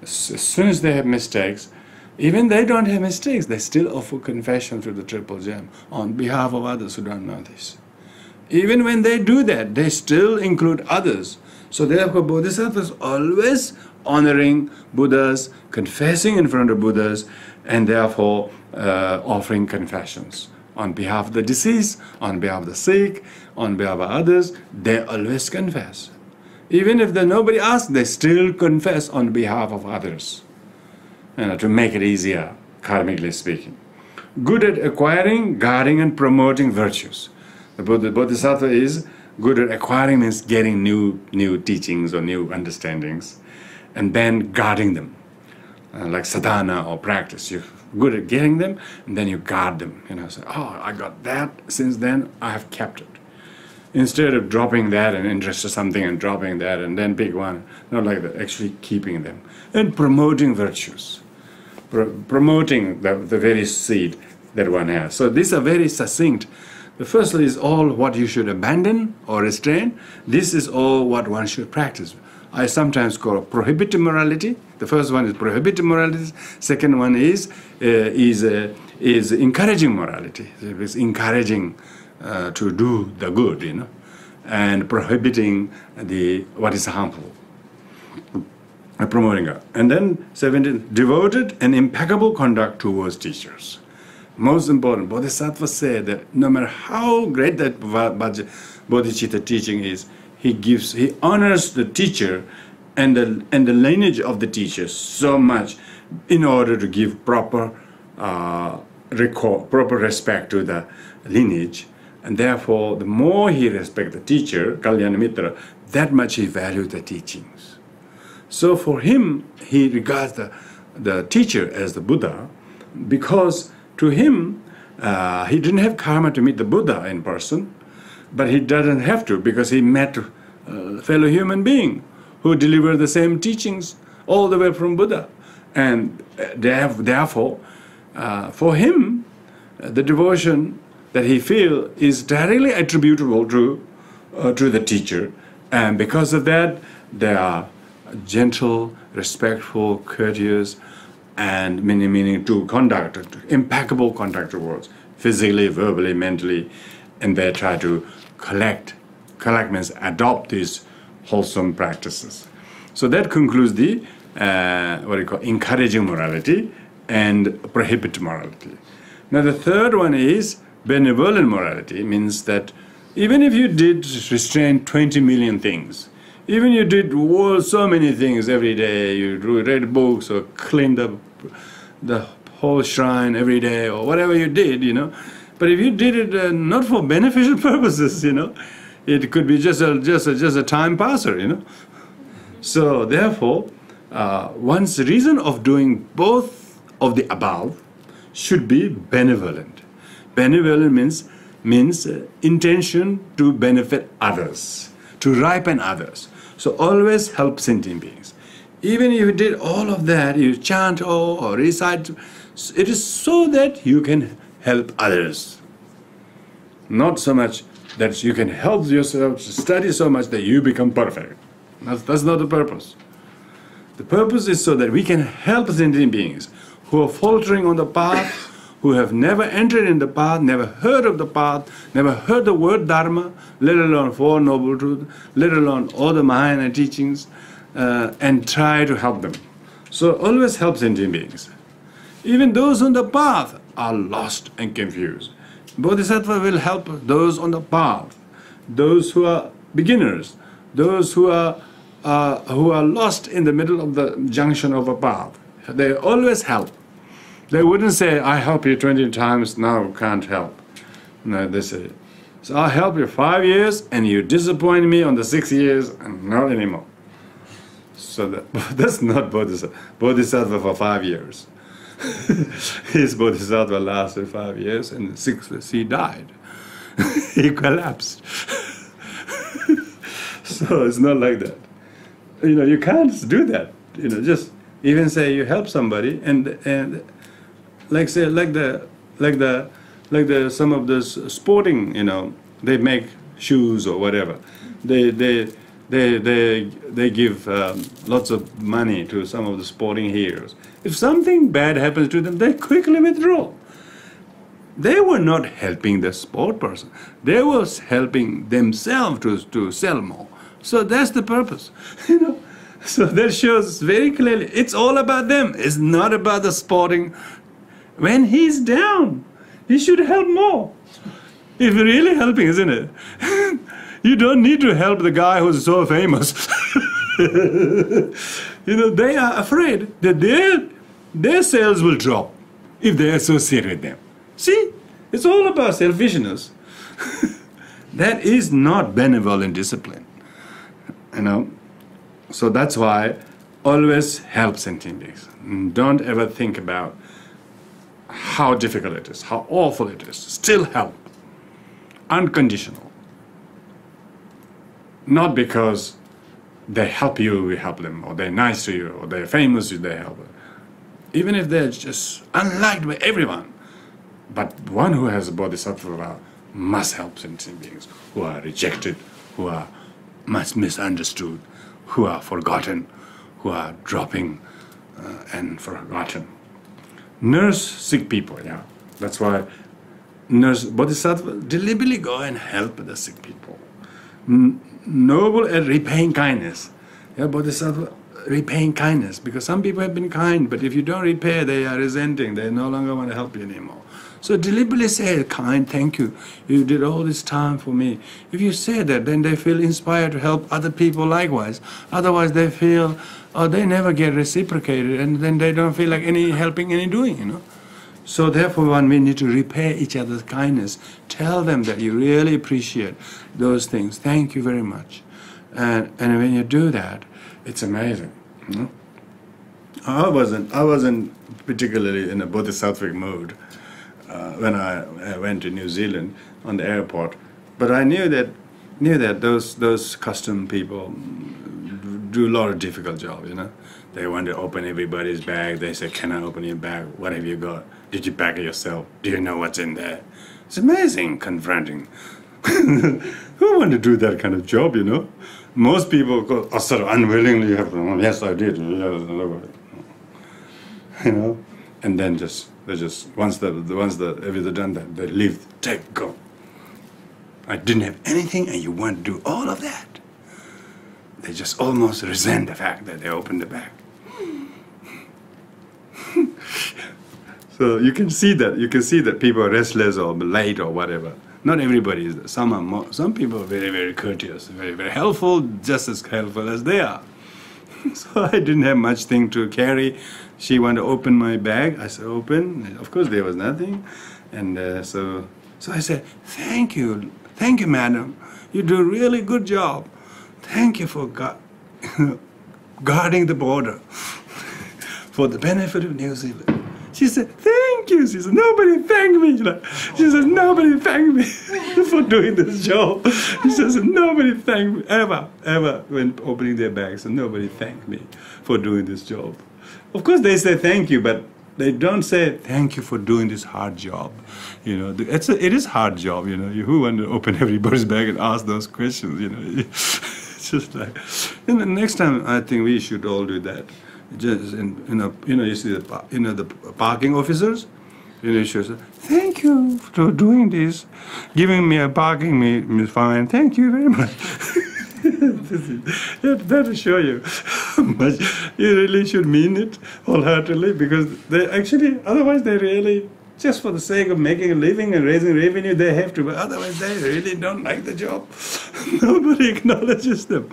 As soon as they have mistakes, even they don't have mistakes, they still offer confession to the Triple Gem on behalf of others who don't know this. Even when they do that, they still include others. So therefore, Bodhisattvas always honoring Buddhas, confessing in front of Buddhas, and therefore offering confessions on behalf of the deceased, on behalf of the sick, on behalf of others. They always confess. Even if nobody asks, they still confess on behalf of others, to make it easier, karmically speaking. Good at acquiring, guarding, and promoting virtues. The Bodhisattva is good at acquiring, means getting new teachings or new understandings, and then guarding them, like sadhana or practice. You're good at getting them, and then you guard them. Say, I got that, since then I have kept it. Instead of dropping that and interest in something and dropping that and then pick one, not like that, actually keeping them. And promoting virtues, promoting the very seed that one has. So these are very succinct. The first is all what you should abandon or restrain. This is all what one should practice. I sometimes call prohibitive morality. The first one is prohibitive morality. Second one is encouraging morality. It's encouraging to do the good, and prohibiting what is harmful, promoting it. And then 17, devoted and impeccable conduct towards teachers. Most important, Bodhisattva said that no matter how great that bodhicitta teaching is, he honors the teacher and the lineage of the teacher so much in order to give proper respect to the lineage. And therefore, the more he respects the teacher, Kalyana Mitra, that much he values the teachings. So for him, he regards the teacher as the Buddha, because to him, he didn't have karma to meet the Buddha in person, but he doesn't have to, because he met a fellow human being who delivered the same teachings all the way from Buddha. And therefore, for him, the devotion that he feels is directly attributable to the teacher. And because of that, they are gentle, respectful, courteous, and meaning to conduct, impeccable conduct towards, physically, verbally, mentally, and they try to collect means adopt these wholesome practices. So that concludes the encouraging morality and prohibitive morality. Now the third one is benevolent morality. Means that even if you did restrain 20 million things, even you did so many things every day, you read books or cleaned up the whole shrine every day or whatever you did, but if you did it not for beneficial purposes, it could be just a time passer, So therefore, one's reason of doing both of the above should be benevolent. Benevolent means intention to benefit others, to ripen others. So always help sentient beings. Even if you did all of that, you chant or recite, it is so that you can help others. Not so much that you can help yourself to study so much that you become perfect. That's not the purpose. The purpose is so that we can help sentient beings who are faltering on the path, who have never entered in the path, never heard of the path, never heard the word Dharma, let alone Four Noble Truths, let alone all the Mahayana teachings, and try to help them. So always help sentient beings. Even those on the path are lost and confused. Bodhisattva will help those on the path, those who are beginners, those who are lost in the middle of the junction of a path. They always help. They wouldn't say, I help you 20 times, now can't help. No, they say, so I'll help you 5 years and you disappoint me on the 6 years and not anymore. So that's not Bodhisattva. Bodhisattva for 5 years. His Bodhisattva lasted 5 years and the 6th he died. He collapsed. So it's not like that. You can't do that. Just even say you help somebody and like say like the some of this sporting, they make shoes or whatever. They give lots of money to some of the sporting heroes. If something bad happens to them, they quickly withdraw. They were not helping the sport person. They were helping themselves to sell more. So that's the purpose, So that shows very clearly, it's all about them. It's not about the sporting. When he's down, he should help more. If you're really helping, isn't it? You don't need to help the guy who's so famous. They are afraid that their sales will drop if they associate with them. See, it's all about selfishness. That is not benevolent discipline. So that's why always help sentient beings. Don't ever think about how difficult it is, how awful it is. Still help. Unconditional. Not because they help you, you help them, or they're nice to you, or they're famous, they help them. Even if they're just unliked by everyone. But one who has a bodhisattva must help sentient beings who are rejected, who are much misunderstood, who are forgotten, who are dropping and forgotten. Nurse sick people, That's why bodhisattva deliberately go and help the sick people. Noble at repaying kindness. Bodhisattva repaying kindness, because some people have been kind, but if you don't repay, they are resenting. They no longer want to help you anymore. So deliberately say, kind, thank you. You did all this time for me. If you say that, then they feel inspired to help other people likewise. Otherwise, they feel, they never get reciprocated, and then they don't feel like any helping, any doing, So therefore, we need to repay each other's kindness. Tell them that you really appreciate those things. Thank you very much. And when you do that, it's amazing. I wasn't particularly in a bodhisattvic mood when I went to New Zealand on the airport, but I knew that those custom people do a lot of difficult job. They want to open everybody's bag. They say, "Can I open your bag? What have you got? Did you pack it yourself? Do you know what's in there?" It's amazing, confronting. Who want to do that kind of job? Most people are sort of unwillingly have, yes, I did. And then they just once they've done that, they leave, go. I didn't have anything, and you want to do all of that. They just almost resent the fact that they opened the bag. So you can see that people are restless or late or whatever. Not everybody is. Some people are very, very courteous, very, very helpful, just as helpful as they are. So I didn't have much thing to carry. She wanted to open my bag. I said, open. Of course, there was nothing. And so I said, thank you, madam. You do a really good job. Thank you for guarding the border for the benefit of New Zealand. She said, thank you. She said, nobody thanked me. She said, nobody thanked me for doing this job. She says, nobody thanked me ever when opening their bags. And nobody thanked me for doing this job. Of course, they say thank you, but They don't say, thank you for doing this hard job. You know, it is hard job, you know. Who want to open everybody's bag and ask those questions, you know. It's just like, and the next time I think we should all do that. Just, you see the parking officers, you should say, thank you for doing this, giving me a parking fine. Thank you very much. That will show you how much you really should mean it wholeheartedly, because they actually, otherwise they really, just for the sake of making a living and raising revenue, they have to, but otherwise they really don't like the job. Nobody acknowledges them.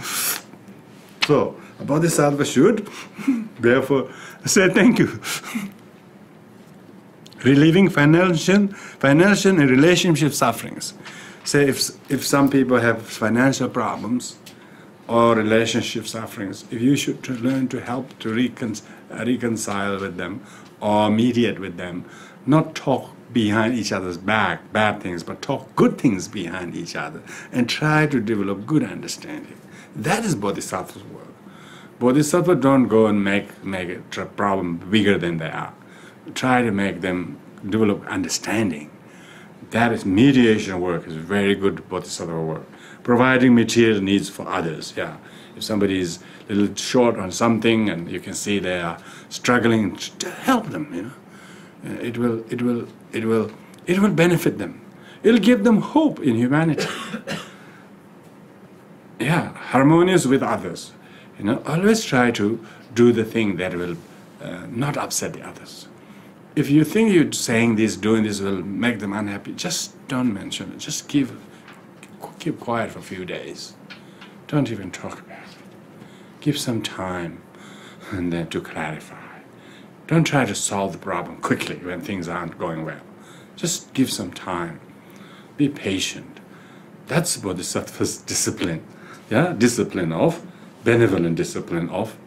So, a bodhisattva should, therefore, say thank you. Relieving financial and relationship sufferings. Say if some people have financial problems or relationship sufferings, if you should learn to help to reconcile with them or mediate with them, not talk behind each other's back, bad things, but talk good things behind each other and try to develop good understanding. That is bodhisattva's work. Bodhisattvas don't go and make a problem bigger than they are. Try to make them develop understanding. That is mediation work, is very good bodhisattva work. Providing material needs for others, yeah. If somebody is a little short on something and you can see they are struggling, to help them, you know. It will benefit them. It'll give them hope in humanity. Yeah, harmonious with others. You know, always try to do the thing that will not upset the others. If you think you're saying this, doing this will make them unhappy, just don't mention it. Just keep quiet for a few days. Don't even talk about it. Give some time and then to clarify. Don't try to solve the problem quickly when things aren't going well. Just give some time. Be patient. That's bodhisattva's discipline. Yeah, discipline of, benevolent discipline of,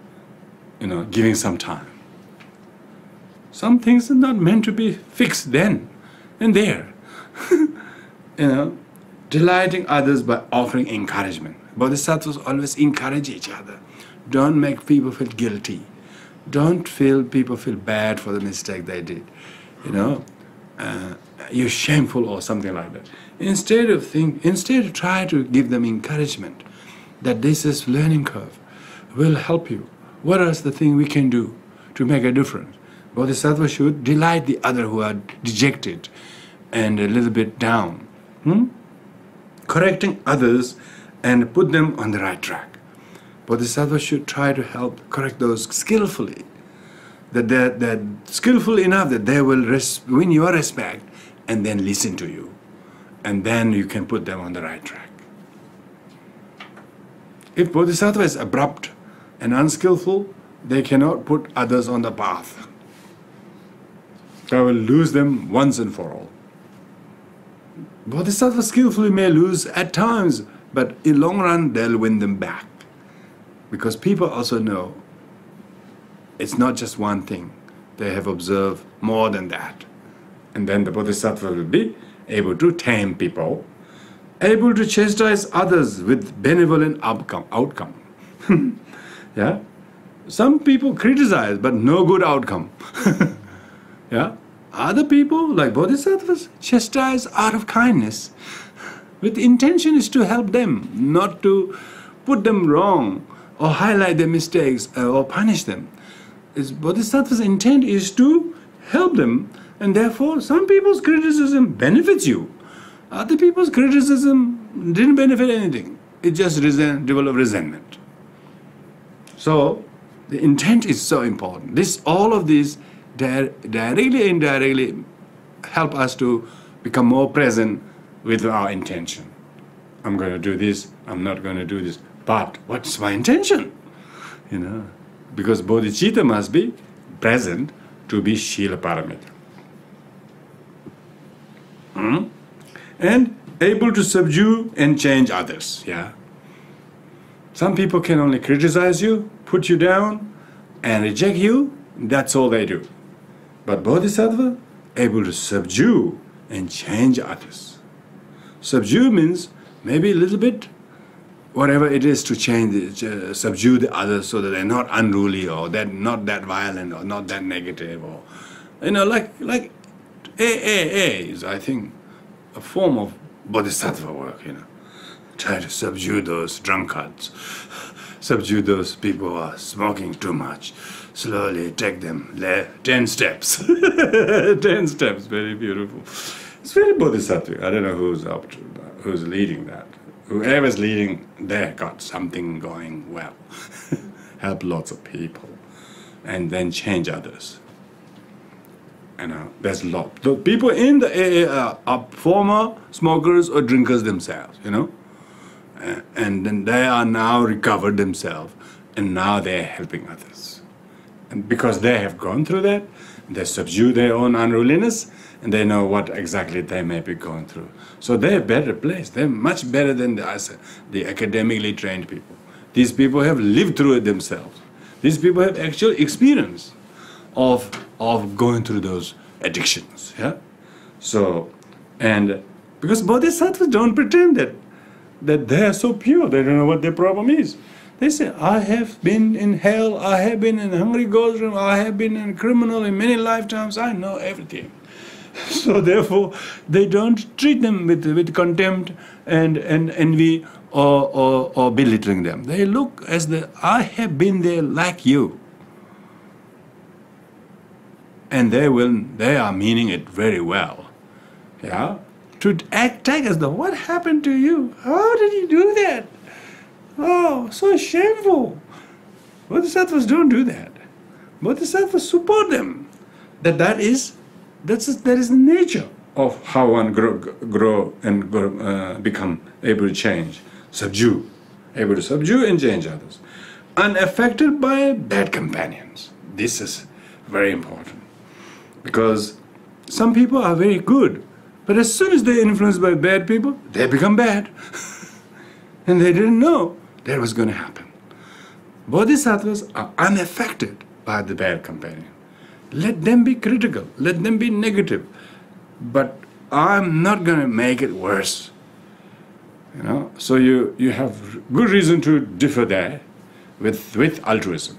giving some time. Some things are not meant to be fixed then and there. Delighting others by offering encouragement. Bodhisattvas always encourage each other. Don't make people feel guilty. Don't people feel bad for the mistake they did. You're shameful or something like that. Instead try to give them encouragement that this is learning curve. Will help you. What is the thing we can do to make a difference? Bodhisattva should delight the other who are dejected and a little bit down. Correcting others and put them on the right track. Bodhisattva should try to help correct those skillfully. That they're skillful enough that they will win your respect and then listen to you. And then you can put them on the right track. If Bodhisattva is abrupt and unskillful, they cannot put others on the path. They will lose them once and for all. Bodhisattva skillfully may lose at times, but in long run they'll win them back. Because people also know it's not just one thing. They have observed more than that. And then the Bodhisattva will be able to tame people, able to chastise others with benevolent outcome. Yeah? Some people criticize, but no good outcome. Yeah? Other people, like Bodhisattvas, chastise out of kindness. With the intention is to help them, not to put them wrong or highlight their mistakes or punish them. Bodhisattva's intent is to help them, and therefore some people's criticism benefits you. Other people's criticism didn't benefit anything. It just developed resentment. So the intent is so important. All of these directly, indirectly help us to become more present with our intention. I'm going to do this, I'm not going to do this. But what's my intention? Because bodhicitta must be present to be Shila Paramita. And able to subdue and change others. Yeah. Some people can only criticize you, put you down, and reject you. That's all they do. But Bodhisattva, able to subdue and change others. Subdue means maybe a little bit, whatever it is to change, subdue the others so that they're not unruly or they're not that violent or not that negative or You know, like AA is, I think, a form of bodhisattva work, you know. Try to subdue those drunkards, subdue those people who are smoking too much. Slowly take them 10 steps. 10 steps, very beautiful. It's very bodhisattvic. I don't know who's up to that, who's leading that. Whoever's leading, they got something going well. Help lots of people and then change others. You know, there's a lot. The people in the AA are former smokers or drinkers themselves, you know. And then they are now recovered themselves, and now they're helping others. And because they have gone through that, they subdue their own unruliness, and they know what exactly they may be going through. So they're better placed. They're much better than the academically trained people. These people have lived through it themselves. These people have actual experience of going through those addictions. Yeah. So, and because bodhisattvas don't pretend that they are so pure, they don't know what their problem is. They say, I have been in hell, I have been in a hungry ghost room, I have been a criminal in many lifetimes, I know everything. So therefore, they don't treat them with contempt and envy or belittling them. They look as the, I have been there like you. And they are meaning it very well. Yeah? To act as though, what happened to you? How did you do that? Oh, so shameful. Bodhisattvas don't do that. Bodhisattvas support them. That is the nature of how one grow and become able to change, able to subdue and change others, unaffected by bad companions. This is very important because some people are very good. But as soon as they're influenced by bad people, they become bad. And they didn't know that was going to happen. Bodhisattvas are unaffected by the bad companion. Let them be critical, let them be negative. But I'm not going to make it worse. You know, so you have good reason to differ there with altruism.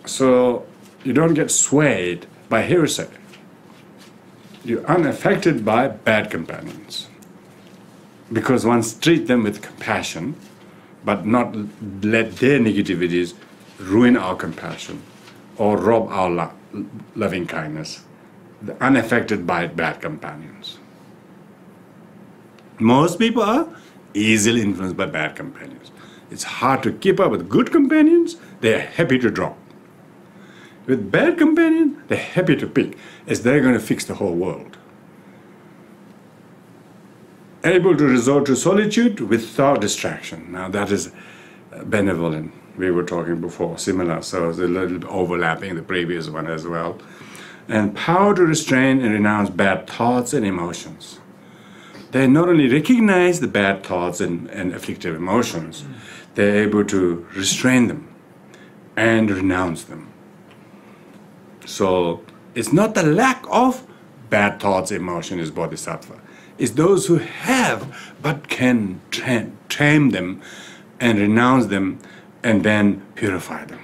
So you don't get swayed by hearsay. You're unaffected by bad companions. Because once treat them with compassion, but not let their negativities ruin our compassion or rob our loving kindness. They're unaffected by bad companions. Most people are easily influenced by bad companions. It's hard to keep up with good companions, they're happy to drop. With bad companions, they're happy to pick, as they're going to fix the whole world. Able to resort to solitude without distraction. Now that is benevolent. We were talking before, similar, so it's a little bit overlapping the previous one as well. And power to restrain and renounce bad thoughts and emotions. They not only recognize the bad thoughts and afflictive emotions, they're able to restrain them and renounce them. So it's not the lack of bad thoughts, emotion is bodhisattva. It's those who have but can tame them and renounce them and then purify them.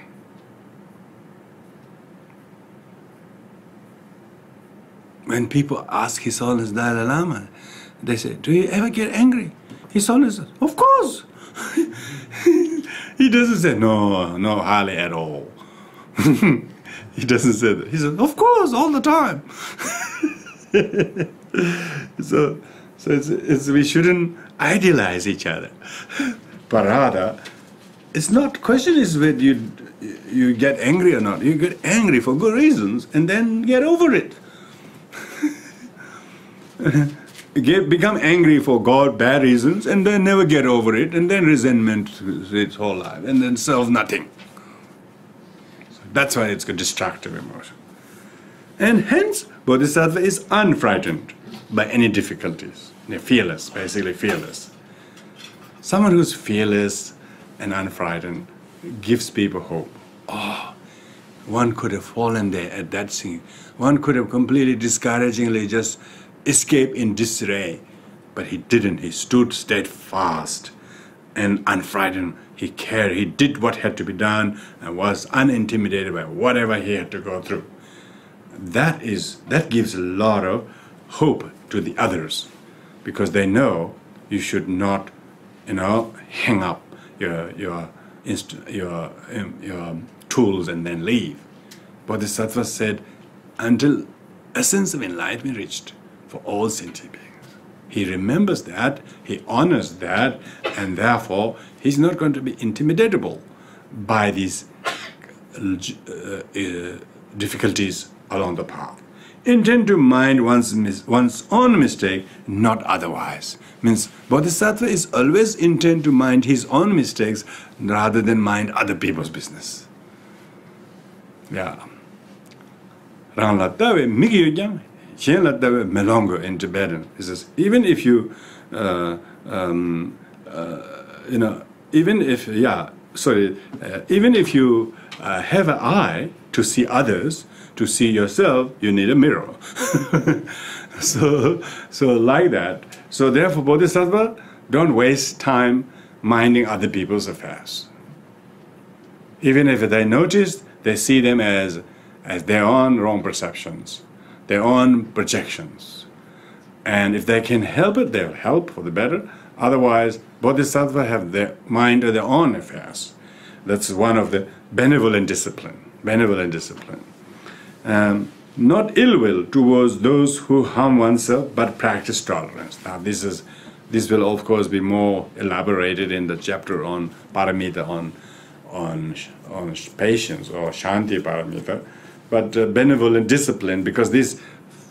When people ask His Holiness Dalai Lama, they say, do you ever get angry? His Holiness says, of course. He doesn't say, no, hardly at all. He doesn't say that. He says, of course, all the time. So we shouldn't idealize each other. But rather, it's not, question is whether you get angry or not. You get angry for good reasons and then get over it. Become angry for God, bad reasons, and then never get over it, and then resentment its whole life, and then serve nothing. So that's why it's a destructive emotion. And hence, Bodhisattva is unfrightened by any difficulties. They're fearless, basically fearless. Someone who's fearless and unfrightened gives people hope. Oh, one could have fallen there at that scene. One could have completely discouragingly just escaped in disarray. But he didn't. He stood steadfast and unfrightened. He cared. He did what had to be done and was unintimidated by whatever he had to go through. that gives a lot of hope to the others, because they know you should not, hang up your tools and then leave. Bodhisattva said, until essence of enlightenment reached for all sentient beings. He remembers that, he honors that, and therefore he's not going to be intimidatable by these difficulties along the path. Intend to mind one's own mistake, not otherwise. Means Bodhisattva is always intent to mind his own mistakes rather than mind other people's business. Yeah. Rang la tawe migi yogyam, chen la tawe melongo in Tibetan. It says, even if you, even if you have an eye to see others, to see yourself, you need a mirror. So like that. So therefore, Bodhisattva, don't waste time minding other people's affairs. Even if they notice, they see them as their own wrong perceptions, their own projections. And if they can help it, they'll help for the better. Otherwise, Bodhisattva have their mind of their own affairs. That's one of the benevolent discipline. Not ill will towards those who harm oneself, but practice tolerance. Now this will of course be more elaborated in the chapter on Paramita, on patience, or Shanti Paramita. But benevolent discipline, because these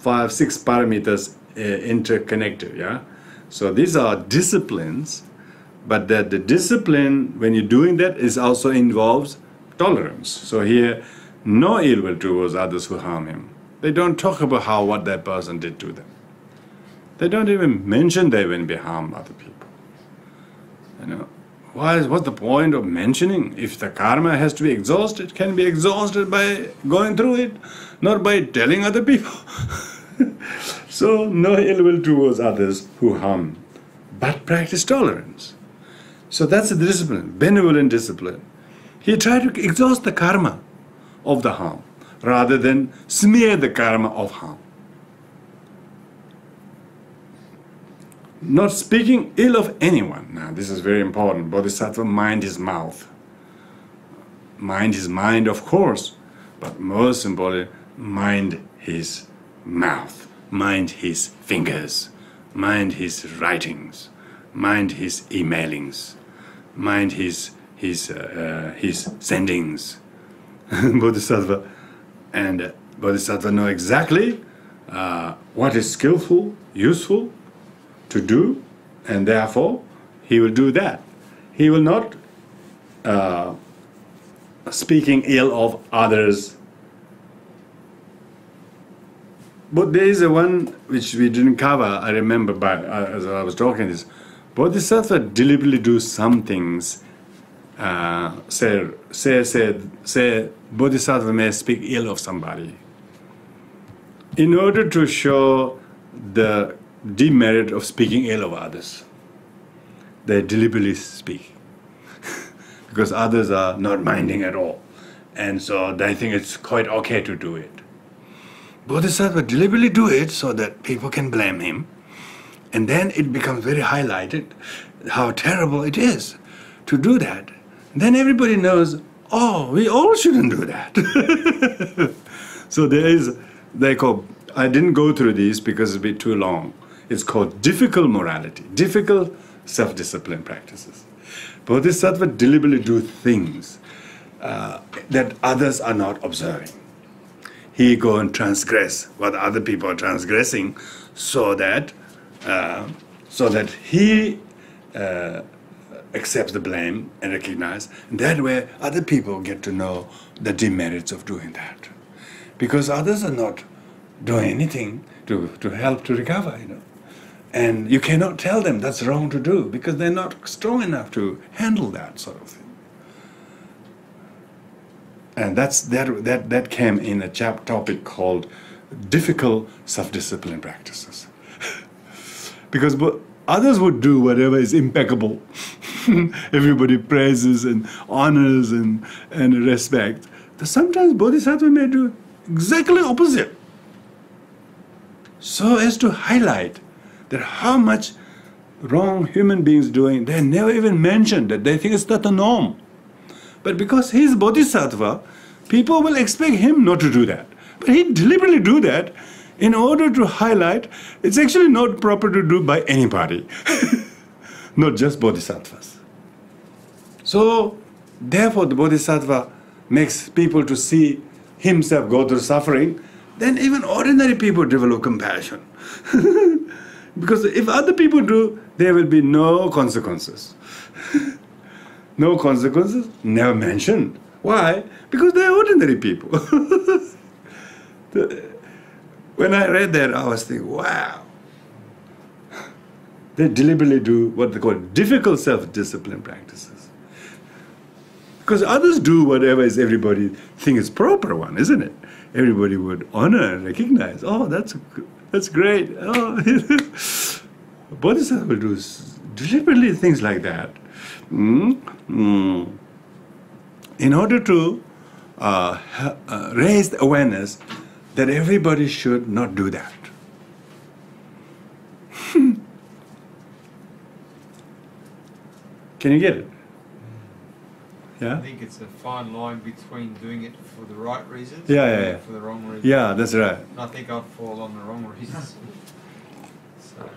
6 paramitas interconnected, yeah. So these are disciplines, but that the discipline, when you're doing that, is also involves tolerance. So here, no ill will towards others who harm him. They don't talk about what that person did to them. They don't even mention they will be harmed other people. What's the point of mentioning? If the karma has to be exhausted, it can be exhausted by going through it, not by telling other people. So no ill will towards others who harm, but practice tolerance. So that's the discipline, benevolent discipline. He tried to exhaust the karma of the harm, rather than smear the karma of harm. Not speaking ill of anyone. Now this is very important. Bodhisattva mind his mouth. Mind his mind, of course, but most importantly, mind his mouth. Mind his fingers. Mind his writings. Mind his emailings. Mind his sendings. Bodhisattva know exactly what is skillful, useful to do, and therefore he will do that. He will not speaking ill of others. But there is a one which we didn't cover, I remember as I was talking this. Bodhisattva deliberately do some things. Say Bodhisattva may speak ill of somebody in order to show the demerit of speaking ill of others. They deliberately speak because others are not minding at all, and so they think it's quite okay to do it. Bodhisattva deliberately do it so that people can blame him, and then it becomes very highlighted how terrible it is to do that. Then everybody knows, oh, we all shouldn't do that. So they call, I didn't go through these because it'd be too long. It's called difficult morality, difficult self-discipline practices. Bodhisattva deliberately do things that others are not observing. He go and transgress what other people are transgressing, so that he accepts the blame and recognize. And that way, other people get to know the demerits of doing that, because others are not doing anything to help to recover, And you cannot tell them that's wrong to do because they're not strong enough to handle that sort of thing. And that came in a topic called difficult self-discipline practices. Because others would do whatever is impeccable. Everybody praises and honors and respect. Sometimes Bodhisattva may do exactly opposite. so as to highlight that how much wrong human beings doing. They never even mentioned that. They think it's not the norm. But because he's bodhisattva, people will expect him not to do that. But he deliberately do that in order to highlight it's actually not proper to do by anybody, not just bodhisattvas. So, therefore, the bodhisattva makes people to see himself go through suffering. Then even ordinary people develop compassion. Because if other people do, there will be no consequences. No consequences, never mentioned. Why? Because they are ordinary people. When I read that, I was thinking, wow. They deliberately do what they call difficult self-discipline practices. Because others do whatever is everybody think is proper one, isn't it? Everybody would honor and recognize, oh, that's great. Oh. Bodhisattva will do deliberately things like that. In order to raise the awareness that everybody should not do that. Can you get it? Yeah? I think it's a fine line between doing it for the right reasons and doing it for the wrong reasons. Yeah, that's right. And I think I'd fall on the wrong reasons. So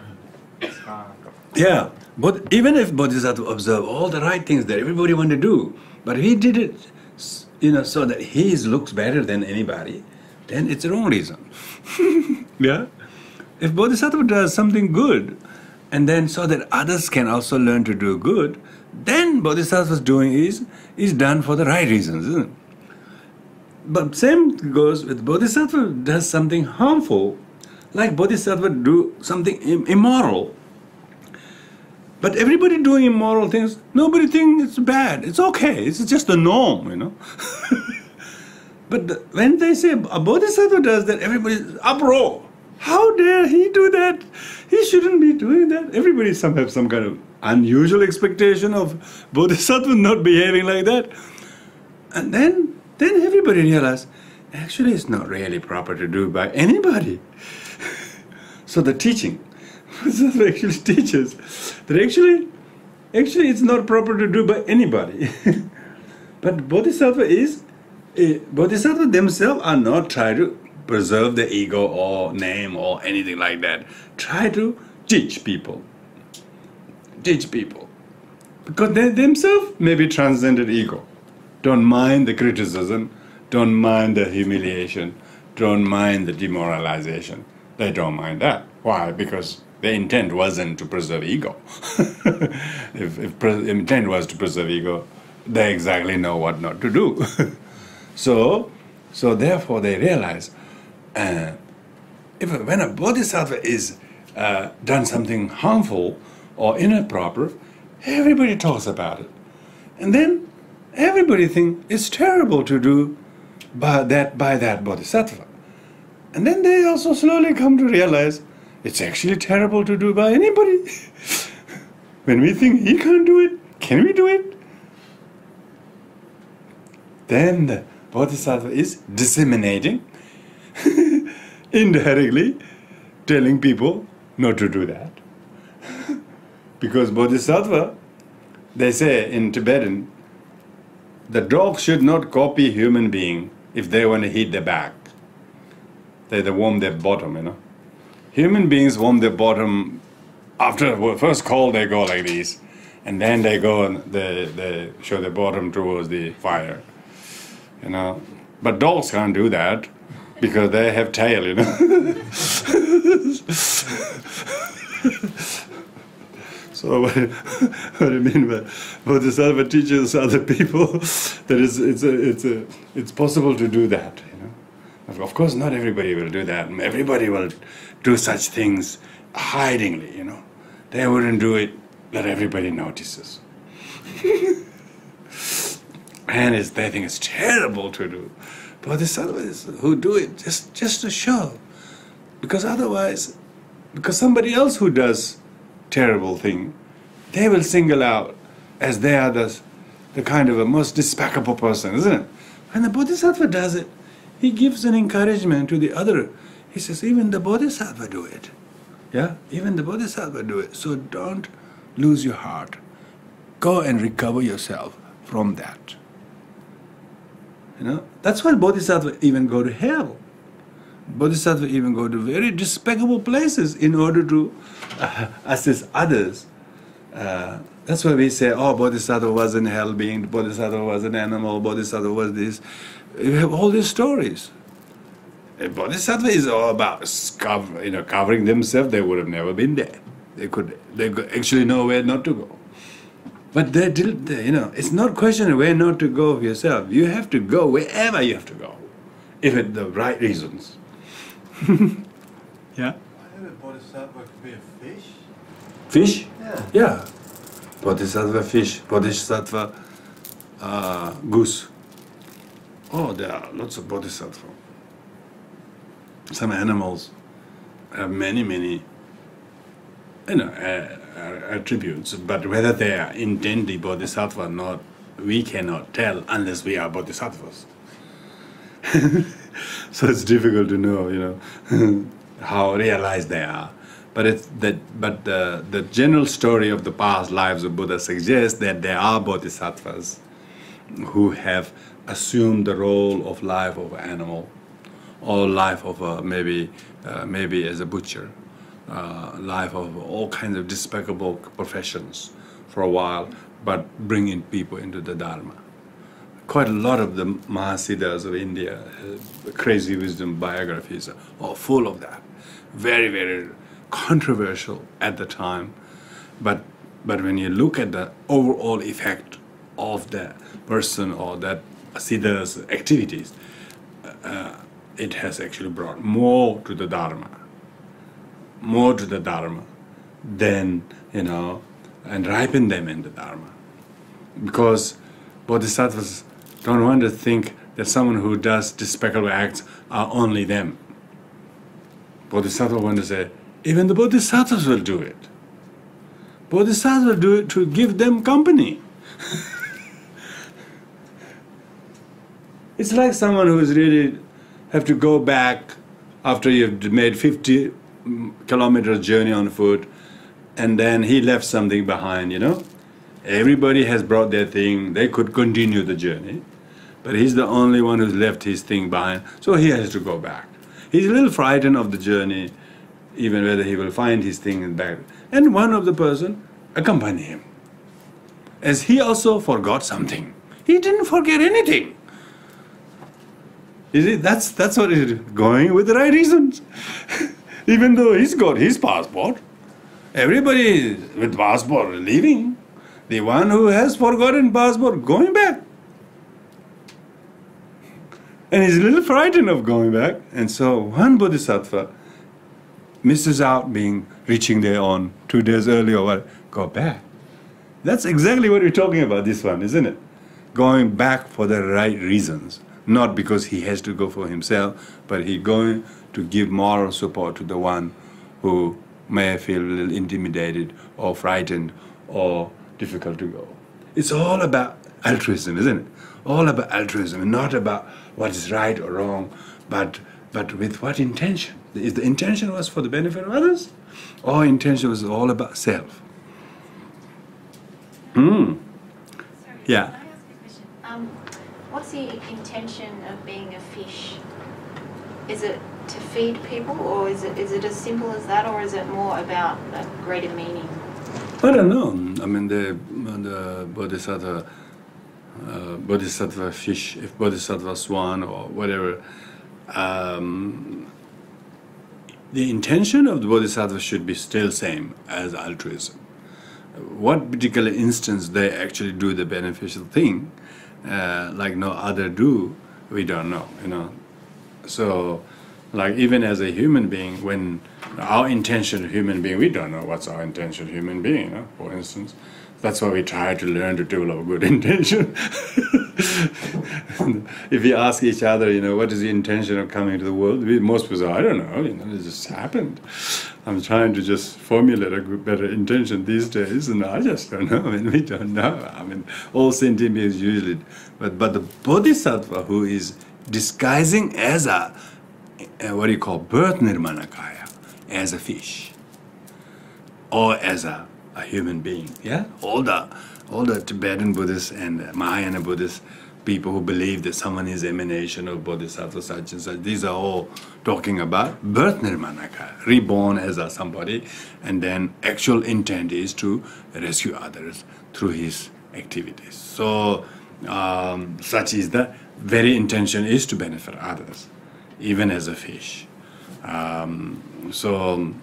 it's hard. Yeah, but even if Bodhisattva observe all the right things that everybody want to do, but he did it, so that he looks better than anybody, then it's the wrong reason. Yeah? If Bodhisattva does something good, and then so that others can also learn to do good, then Bodhisattva's doing is done for the right reasons, isn't it? But same goes with Bodhisattva does something harmful, like Bodhisattva do something immoral. But everybody doing immoral things, nobody thinks it's bad. It's okay. It's just the norm, But when they say a Bodhisattva does that, everybody's uproar. How dare he do that? He shouldn't be doing that. Everybody have some kind of unusual expectation of Bodhisattva not behaving like that. And then everybody realizes, actually it's not really proper to do by anybody. So the teaching, Bodhisattva actually teaches that actually it's not proper to do by anybody. But Bodhisattva themselves are not trying to preserve the ego or name or anything like that. Try to teach people. Because they themselves may be transcended ego. Don't mind the criticism, don't mind the humiliation, don't mind the demoralization. They don't mind that. Why? Because the intent wasn't to preserve ego. If intent was to preserve ego, they exactly know what not to do. So therefore they realize, when a bodhisattva is done something harmful or improper, everybody talks about it. And then everybody thinks it's terrible to do by that bodhisattva. And then they also slowly come to realize it's actually terrible to do by anybody. When we think he can't do it, can we do it? Then the bodhisattva is disseminating, indirectly telling people not to do that. Because bodhisattva, they say in Tibetan, the dog should not copy human being if they want to hit their back. They warm their bottom, Human beings warm their bottom after the first call. They go like this, and then they go and they show their bottom towards the fire, But dogs can't do that because they have tail, So what I mean by Bodhisattva teaches other people that it's possible to do that, Of course, not everybody will do that. Everybody will do such things hidingly, They wouldn't do it that everybody notices. And they think it's terrible to do. Bodhisattvas who do it just to show. Because otherwise, because somebody else who does terrible thing, they will single out as they are the kind of a most despicable person, isn't it? When the Bodhisattva does it, he gives an encouragement to the other He says, even the bodhisattva do it. Yeah, even the bodhisattva do it. So don't lose your heart. Go and recover yourself from that. You know, that's why bodhisattva even go to hell. Bodhisattva even go to very despicable places in order to assist others. That's why we say, oh, bodhisattva was in hell being, bodhisattva was an animal, bodhisattva was this. You have all these stories. If bodhisattva is all about covering themselves, they would have never been there. They could actually know where not to go. But it's not a question of where not to go for yourself. You have to go wherever you have to go, if it's the right reasons. Yeah? I heard a bodhisattva could be a fish. Fish? Yeah. Yeah. Bodhisattva fish, bodhisattva goose. Oh, there are lots of bodhisattva. Some animals have many attributes, but whether they are intended bodhisattva or not, we cannot tell unless we are bodhisattvas. So it's difficult to know, how realized they are. But the general story of the past lives of Buddha suggests that there are bodhisattvas who have assumed the role of life of an animal, or life of maybe as a butcher, life of all kinds of despicable professions for a while, but bringing people into the Dharma. Quite a lot of the Mahasiddhas of India, crazy wisdom biographies are all full of that. Very, very controversial at the time, but when you look at the overall effect of the person or that Siddha's activities, it has actually brought more to the Dharma than, and ripen them in the Dharma. Because bodhisattvas don't want to think that someone who does despicable acts are only them. Bodhisattva want to say, even the bodhisattvas will do it. Bodhisattvas will do it to give them company. It's like someone who is really have to go back after you've made 50 kilometers journey on foot, and then he left something behind, Everybody has brought their thing, they could continue the journey, but he's the only one who's left his thing behind, so he has to go back. He's a little frightened of the journey, even whether he will find his thing back. And one of the person accompanied him, as he also forgot something. He didn't forget anything. You see, that's what it is, going with the right reasons. Even though he's got his passport, everybody with passport leaving. The one who has forgotten passport going back. And he's a little frightened of going back. And so one bodhisattva misses out reaching there on 2 days earlier or go back. That's exactly what we're talking about, this one, isn't it? Going back for the right reasons. Not because he has to go for himself, but he's going to give moral support to the one who may feel a little intimidated or frightened or difficult to go. It's all about altruism, isn't it? All about altruism, not about what is right or wrong, but with what intention? If the intention was for the benefit of others, or intention was all about self. Sorry, Yeah. can I ask a question? What's the intention of being a fish? Is it to feed people, or is it as simple as that, or is it more about a greater meaning? I don't know. I mean, the bodhisattva fish, if bodhisattva swan or whatever, the intention of the bodhisattva should be still same as altruism. What particular instance they actually do the beneficial thing, like no other do, we don't know, So, like even as a human being, when our intention of human being, we don't know what's our intention of human being, for instance. That's why we try to learn to develop good intention. If we ask each other, what is the intention of coming to the world? Most people say, I don't know, it just happened. I'm trying to just formulate a better intention these days, and I just don't know. We don't know. All sentient beings usually, but the bodhisattva who is disguising as a what do you call birth nirmanakaya as a fish or as a human being. Yeah, all the Tibetan Buddhists and Mahayana Buddhist people who believe that someone is emanation of bodhisattva such and such, these are all talking about birth nirmanakaya, reborn as a somebody, and then actual intent is to rescue others through his activities. So such is the very intention is to benefit others, even as a fish. So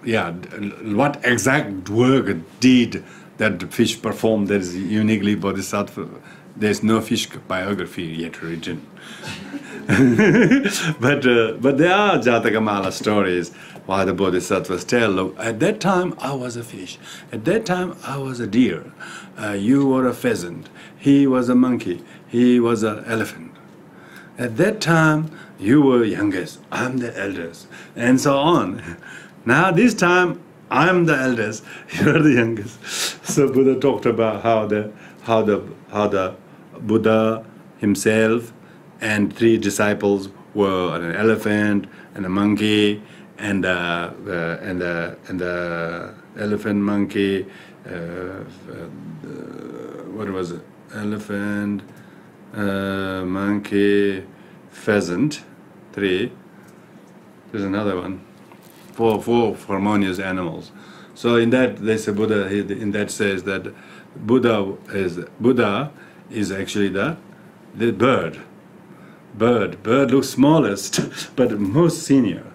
yeah, what exact work, deed that the fish performed that is uniquely bodhisattva, there's no fish biography yet written. but there are Jatakamala stories why the bodhisattvas tell, look, at that time I was a fish, at that time I was a deer, you were a pheasant, he was a monkey, he was an elephant. At that time you were youngest, I'm the eldest, and so on. Now this time I'm the eldest, you're the youngest. So Buddha talked about how the Buddha himself and 3 disciples were an elephant and a monkey and the elephant, monkey, what was it? Elephant, monkey, pheasant, 3. There's another one. 4 harmonious animals. So in that they say Buddha. In that says that Buddha is actually the bird. Bird looks smallest, but most senior.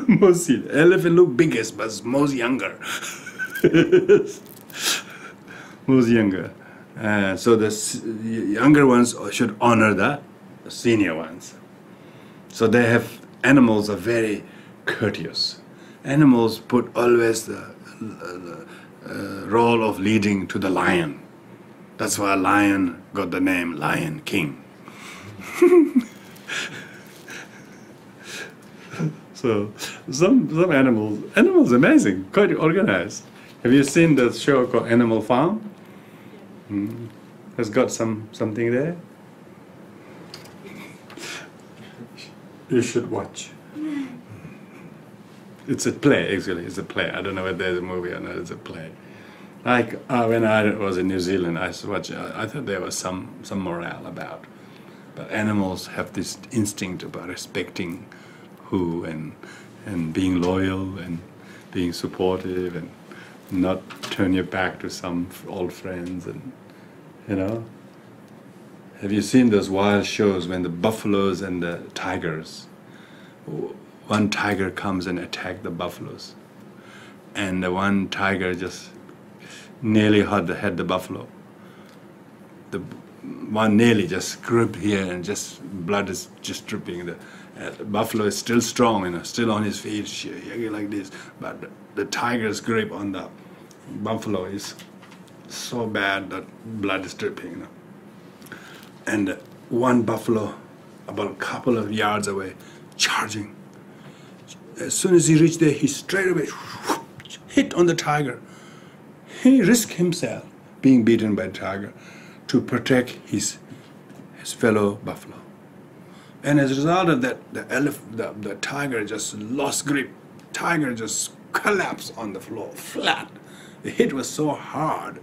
Most senior. Elephant look biggest, but most younger. Most younger. So the younger ones should honor the senior ones. So they have animals are very courteous. Animals put always the role of leading to the lion. That's why lion got the name Lion King. So some animals amazing, quite organized. Have you seen the show called Animal Farm? Has got something there. You should watch. It's a play, actually. It's a play. I don't know whether there's a movie or not. It's a play. Like when I was in New Zealand, I watched. I thought there was some morale about. But animals have this instinct about respecting who and being loyal and being supportive and not turn your back to some old friends and Have you seen those wild shows when the buffaloes and the tigers? One tiger comes and attacks the buffaloes, and the one tiger just nearly had the buffalo. The one nearly just gripped here, and just blood is just dripping. The buffalo is still strong, still on his feet, like this. But the tiger's grip on the buffalo is so bad that blood is dripping. And one buffalo, about a couple of yards away, charging. As soon as he reached there, he straight away hit on the tiger. He risked himself being beaten by the tiger to protect his fellow buffalo. And as a result of that, the tiger just lost grip. Tiger just collapsed on the floor, flat. The hit was so hard,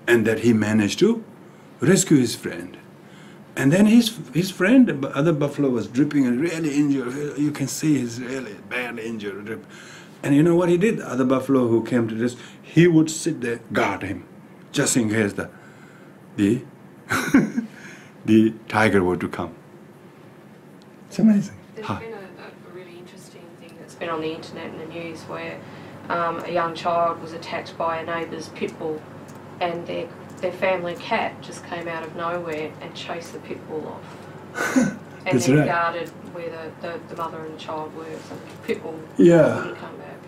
and that he managed to rescue his friend. And then his friend, the other buffalo, was dripping and really injured. You can see he's really badly injured. And you know what he did? The other buffalo who came to this, he would sit there, guard him, just in case the tiger were to come. It's amazing. There's been a really interesting thing that's been on the internet and the news where a young child was attacked by a neighbour's pit bull, and their family cat just came out of nowhere and chased the pit bull off. And That's then right. guarded where the mother and the child were, so the pit bull Yeah. wouldn't come back.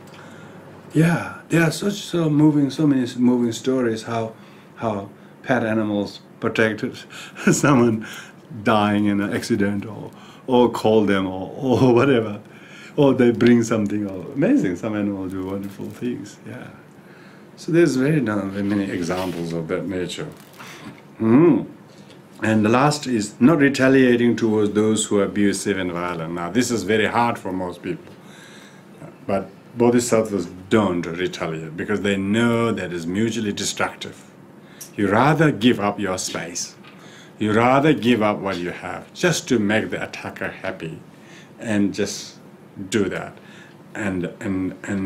Yeah, there are so many moving stories how pet animals protected someone dying in an accident or call them or whatever, or they bring something. Or amazing, some animals do wonderful things. Yeah, so there's very many examples of that nature. And the last is not retaliating towards those who are abusive and violent. Now, this is very hard for most people. But bodhisattvas don't retaliate because they know that it's mutually destructive. You rather give up your space. You rather give up what you have just to make the attacker happy and just do that. And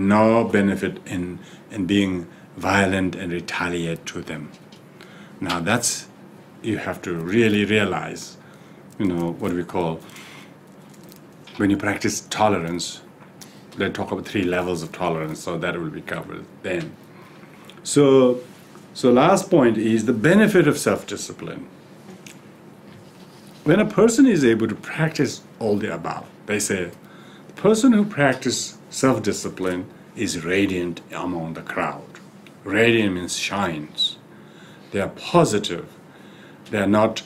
no benefit in being violent and retaliate to them. Now that's, you have to really realize, what we call, when you practice tolerance, they talk about 3 levels of tolerance, so that will be covered then. So last point is the benefit of self-discipline. When a person is able to practice all the above, they say, the person who practices self-discipline is radiant among the crowd. Radiant means shines. They are positive. They're not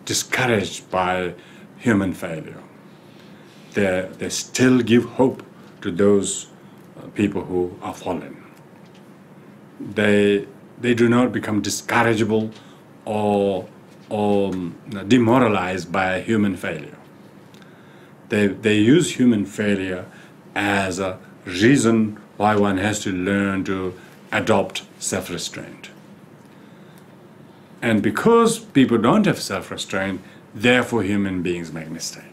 discouraged by human failure. They still give hope to those people who are fallen. They do not become discourageable or demoralized by human failure. They use human failure as a reason why one has to learn to adopt self-restraint. And because people don't have self-restraint, therefore human beings make mistakes.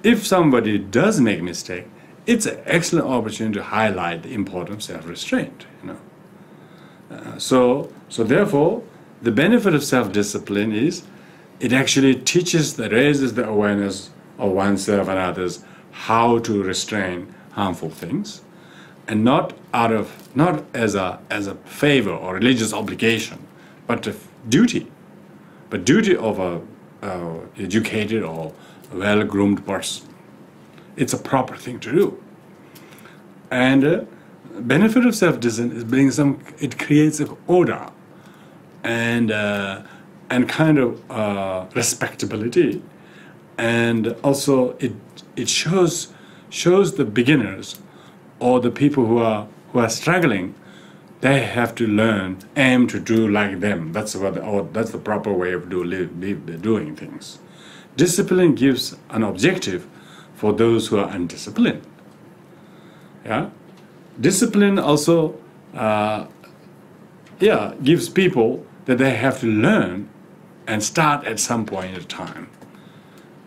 If somebody does make mistake, it's an excellent opportunity to highlight the importance of self-restraint. So therefore, the benefit of self-discipline is it actually raises the awareness of oneself and others how to restrain harmful things, and not as a favor or religious obligation, but a duty. But duty of a educated or well-groomed person. It's a proper thing to do. And benefit of self-discipline is it creates an order and kind of respectability, and also it shows the beginners or the people who are struggling. They have to aim to do like them. That's the proper way of doing things. Discipline gives an objective for those who are undisciplined. Yeah, discipline also gives people that they have to learn and start at some point in time.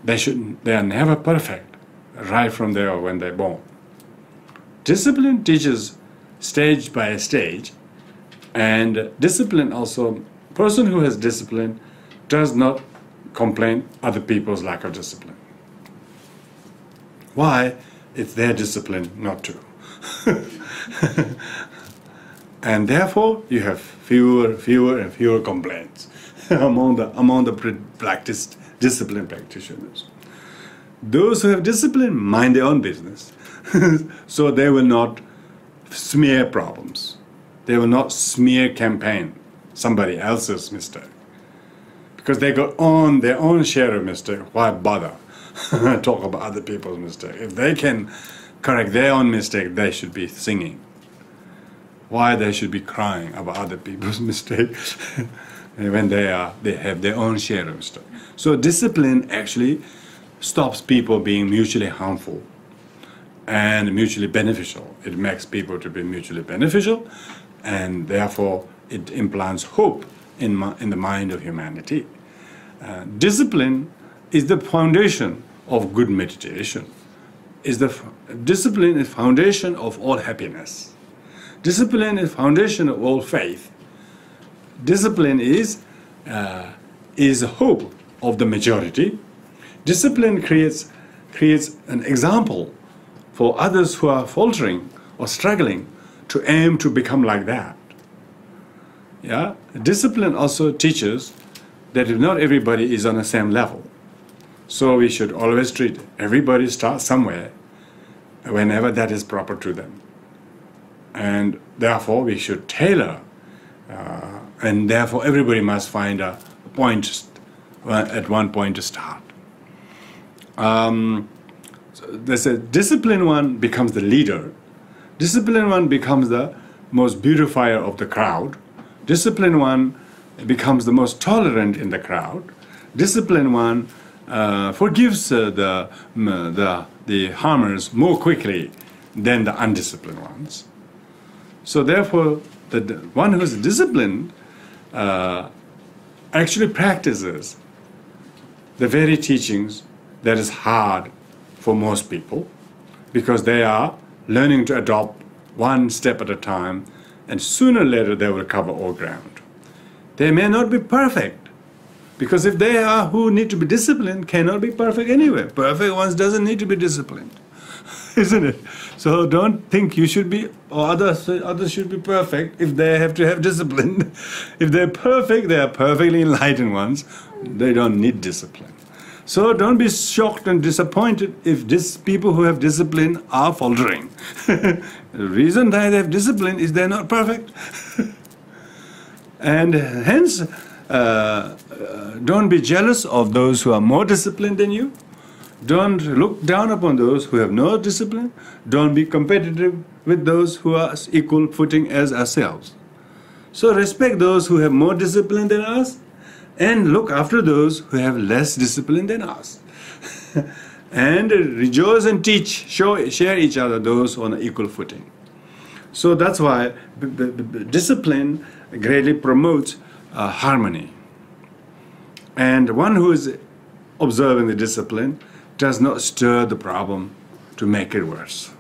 They are never perfect right from there when they're born. Discipline teaches stage by stage, and discipline also, person who has discipline does not complain other people's lack of discipline. Why? It's their discipline not to. And therefore you have fewer and fewer complaints among the practiced discipline practitioners. Those who have discipline mind their own business. So they will not smear problems. They will not smear campaign somebody else's mistake. Because they got on their own share of mistake, why bother talk about other people's mistake? If they can correct their own mistake, they should be singing. Why they should be crying about other people's mistakes when they have their own share of mistake? So discipline actually stops people being mutually harmful and mutually beneficial. It makes people to be mutually beneficial, and therefore it implants hope in the mind of humanity. Discipline is the foundation of good meditation. Discipline is foundation of all happiness. Discipline is foundation of all faith. Discipline is hope of the majority. Discipline creates an example for others who are faltering or struggling to aim to become like that. Yeah? Discipline also teaches that not everybody is on the same level. So we should always treat everybody start somewhere whenever that is proper to them. And therefore we should tailor, and therefore everybody must find a point at one point to start. There's a disciplined one becomes the leader. Disciplined one becomes the most beautifier of the crowd. Disciplined one becomes the most tolerant in the crowd. Disciplined one forgives the harmers more quickly than the undisciplined ones. So therefore, the one who is disciplined actually practices the very teachings that is hard for most people, because they are learning to adopt one step at a time, and sooner or later they will cover all ground. They may not be perfect, because if they are who need to be disciplined, cannot be perfect anyway. Perfect ones doesn't need to be disciplined, isn't it? So don't think you should be, or others should be perfect if they have to have discipline. If they're perfect, they are perfectly enlightened ones. They don't need discipline. So don't be shocked and disappointed if people who have discipline are faltering. The reason that they have discipline is they're not perfect. And hence, don't be jealous of those who are more disciplined than you. Don't look down upon those who have no discipline. Don't be competitive with those who are equal footing as ourselves. So respect those who have more discipline than us, and look after those who have less discipline than us. And rejoice and teach, share each other those on an equal footing. So that's why discipline greatly promotes harmony. And one who is observing the discipline does not stir the problem to make it worse,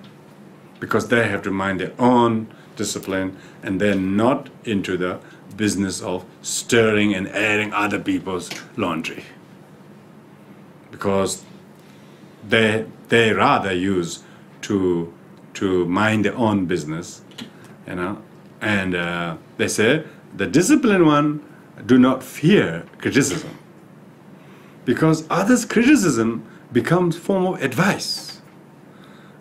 because they have to mind their own discipline, and they're not into the business of stirring and airing other people's laundry, because they rather use to mind their own business, and they say the disciplined one do not fear criticism, because others' criticism becomes form of advice,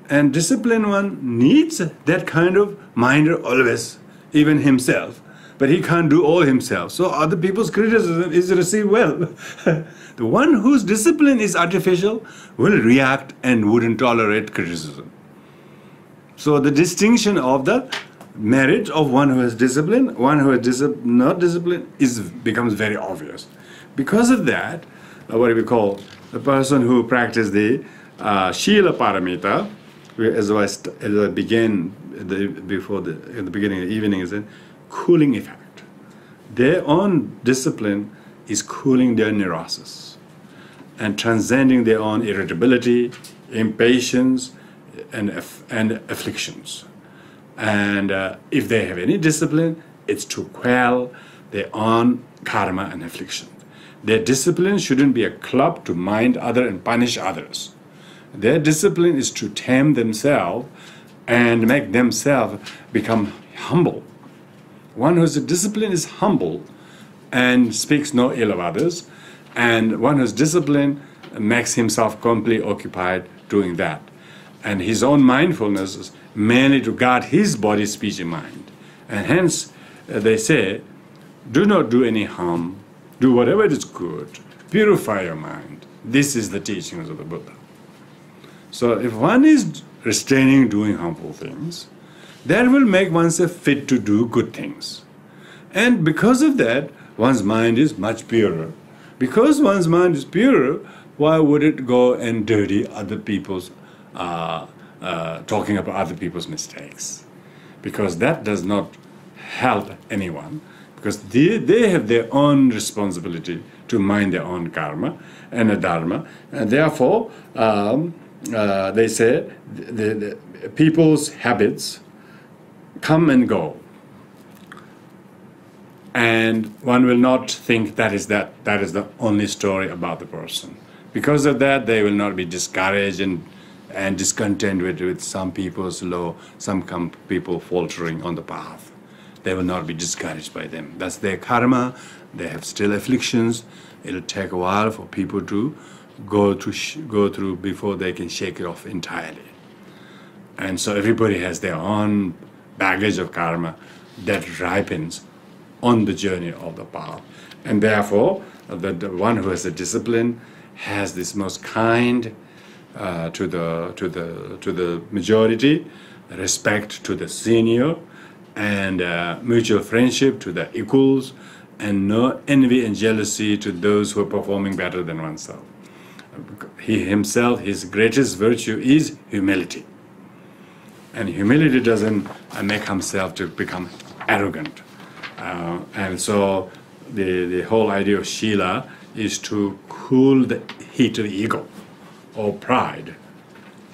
and disciplined one needs that kind of minder always, even himself. But he can't do all himself. So other people's criticism is received well. The one whose discipline is artificial will react and wouldn't tolerate criticism. So the distinction of the merit of one who has discipline, one who is not disciplined, becomes very obvious. Because of that, what we call the person who practiced the Shila Paramita, as I began in the beginning of the evening, is cooling effect. Their own discipline is cooling their neurosis and transcending their own irritability, impatience, and afflictions. And if they have any discipline, it's to quell their own karma and affliction. Their discipline shouldn't be a club to mind others and punish others. Their discipline is to tame themselves and make themselves become humble. One whose discipline is humble and speaks no ill of others, and one whose discipline makes himself completely occupied doing that. And his own mindfulness is mainly to guard his body, speech, and mind. And hence, they say, do not do any harm, do whatever is good, purify your mind. This is the teachings of the Buddha. So if one is restraining doing harmful things, that will make oneself fit to do good things. And because of that, one's mind is much purer. Because one's mind is purer, why would it go and dirty other people's, talking about other people's mistakes? Because that does not help anyone, because they have their own responsibility to mind their own karma and dharma. And therefore, they say the people's habits come and go, and one will not think that is the only story about the person. Because of that, they will not be discouraged and discontent with some people's some people faltering on the path. They will not be discouraged by them. That's their karma. They have still afflictions. It'll take a while for people to go through before they can shake it off entirely. And so everybody has their own baggage of karma that ripens on the journey of the path. And therefore, the one who has a discipline has this most kind to the majority, respect to the senior, and mutual friendship to the equals, and no envy and jealousy to those who are performing better than oneself. He himself, his greatest virtue is humility. And humility doesn't make himself to become arrogant. And so the whole idea of Shila is to cool the heat of ego or pride.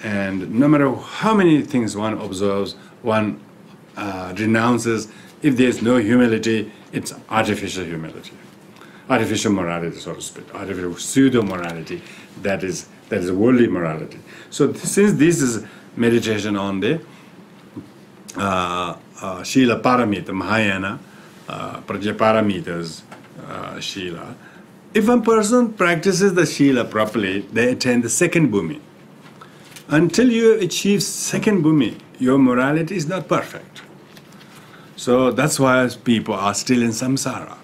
And no matter how many things one observes, one renounces, if there's no humility, it's artificial humility. Artificial morality, so to speak. Artificial pseudo-morality, that is worldly morality. So since this is meditation on the Shila Paramita, Mahayana, Paramitas, Shila. If a person practices the Shila properly, they attain the second bhumi. Until you achieve second bhumi, your morality is not perfect. So that's why people are still in samsara.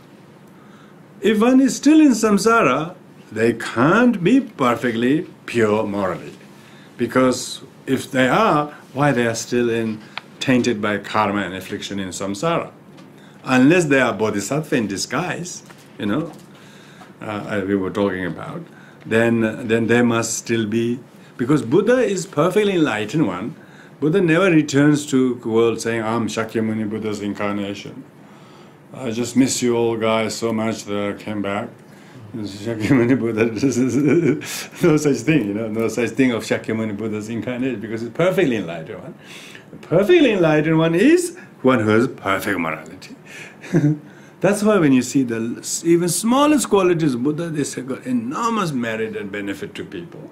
If one is still in samsara, they can't be perfectly pure morally. Because if they are, why they are still tainted by karma and affliction in samsara? Unless they are bodhisattva in disguise, we were talking about, then they must still be, because Buddha is perfectly enlightened one. Buddha never returns to the world saying, I'm Shakyamuni Buddha's incarnation. I just miss you all guys so much that I came back. Shakyamuni Buddha, no such thing, no such thing of Shakyamuni Buddha's incarnation, because it's perfectly enlightened one. The perfectly enlightened one is one who has perfect morality. That's why when you see the even smallest qualities of Buddha, they say got enormous merit and benefit to people.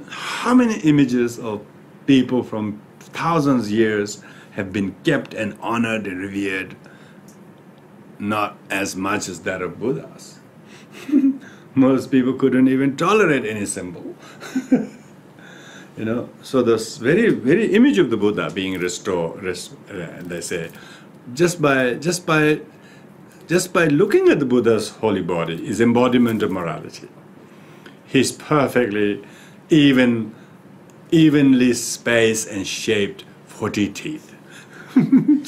How many images of people from thousands of years have been kept and honored and revered, not as much as that of Buddhas. Most people couldn't even tolerate any symbol. So this very, very image of the Buddha being restored, they say, just by looking at the Buddha's holy body is embodiment of morality. He's perfectly evenly spaced and shaped 40 teeth. And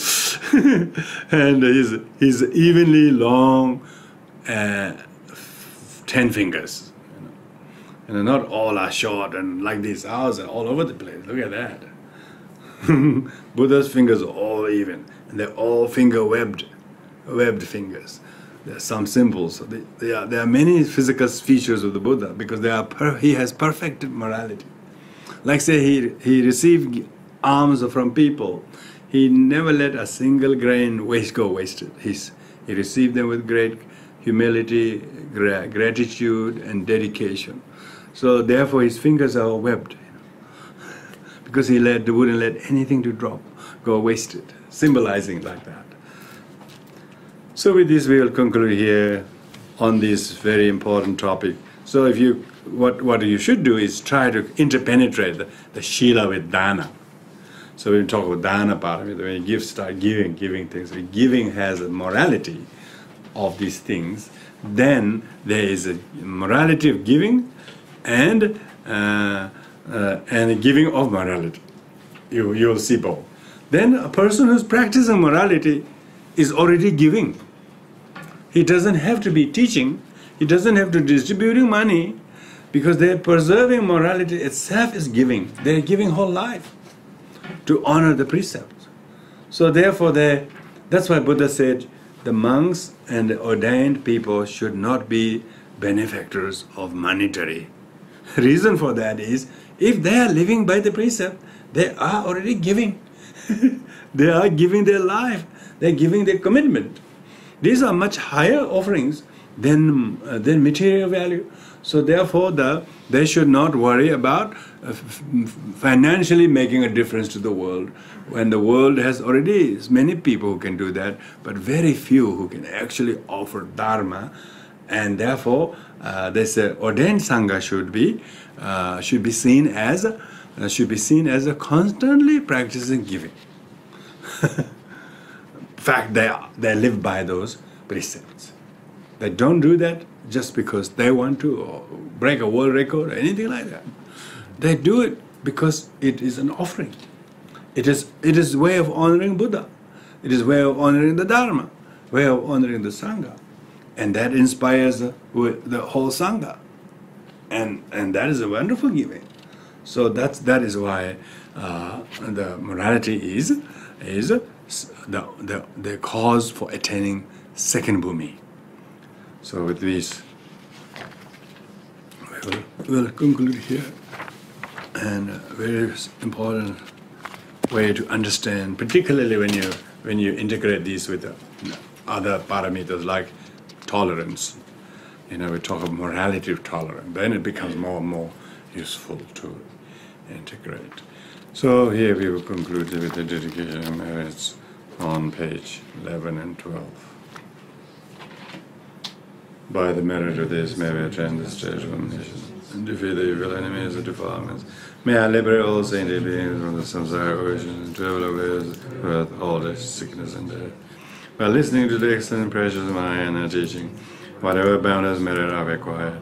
he's evenly long 10 fingers. Not all are short and like these ours are all over the place. Look at that. Buddha's fingers are all even, and they're all webbed fingers. There are some symbols. There are many physical features of the Buddha because he has perfected morality. Like say he received alms from people. He never let a single grain go wasted. He received them with great humility, gratitude, and dedication. So therefore his fingers are webbed, because he wouldn't let anything to go wasted, symbolizing like that. So with this we will conclude here on this very important topic. So what you should do is try to interpenetrate the Shila with dana. So when we talk about dana paramita, when you start giving things, giving has a morality of these things, then there is a morality of giving and giving of morality. You'll see both. Then a person who's practicing morality is already giving. He doesn't have to be teaching. He doesn't have to distributing money, because they're preserving morality itself is giving. They're giving whole life to honor the precepts. So therefore that's why Buddha said the monks and the ordained people should not be benefactors of monetary. Reason for that is, if they are living by the precept, they are already giving. They are giving their life. They're giving their commitment. These are much higher offerings than material value. So therefore, they should not worry about financially making a difference to the world. When the world has already many people who can do that, but very few who can actually offer dharma, and therefore they say ordained sangha should be seen as a constantly practicing giving. In fact, they live by those precepts. They don't do that just because they want to or break a world record or anything like that. They do it because it is an offering. It is way of honoring Buddha. It is way of honoring the Dharma, way of honoring the Sangha. And that inspires the whole Sangha. And that is a wonderful giving. So that is why the morality is the cause for attaining second bhumi. So with this, we'll conclude here. And a very important way to understand, particularly when you integrate these with the other paramitas like tolerance. We talk of morality of tolerance. Then it becomes more and more useful to integrate. So here we will conclude with the dedication of merits on page 11 and 12. By the merit of this, may we attain the stage of omniscience and defeat the evil enemies of defilements. May I liberate all saintly beings from the samsara origin and travel away with all their sickness and death. By listening to the excellent and precious Mahayana teaching, whatever boundless merit I've acquired,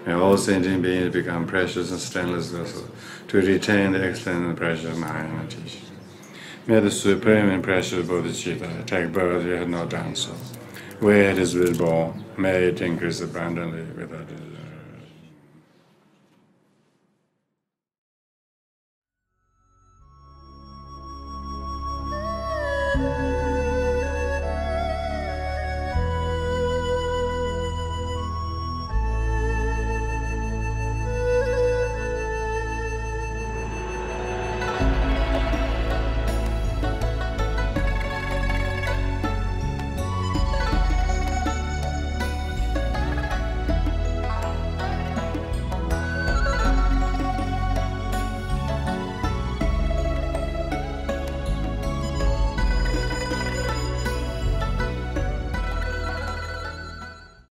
may all sentient beings become precious and stainless vessels to retain the excellent and precious Mahayana teaching. May the supreme and precious bodhisattva take birth yet had not done so. Where it is reborn, may it increase abundantly without desire.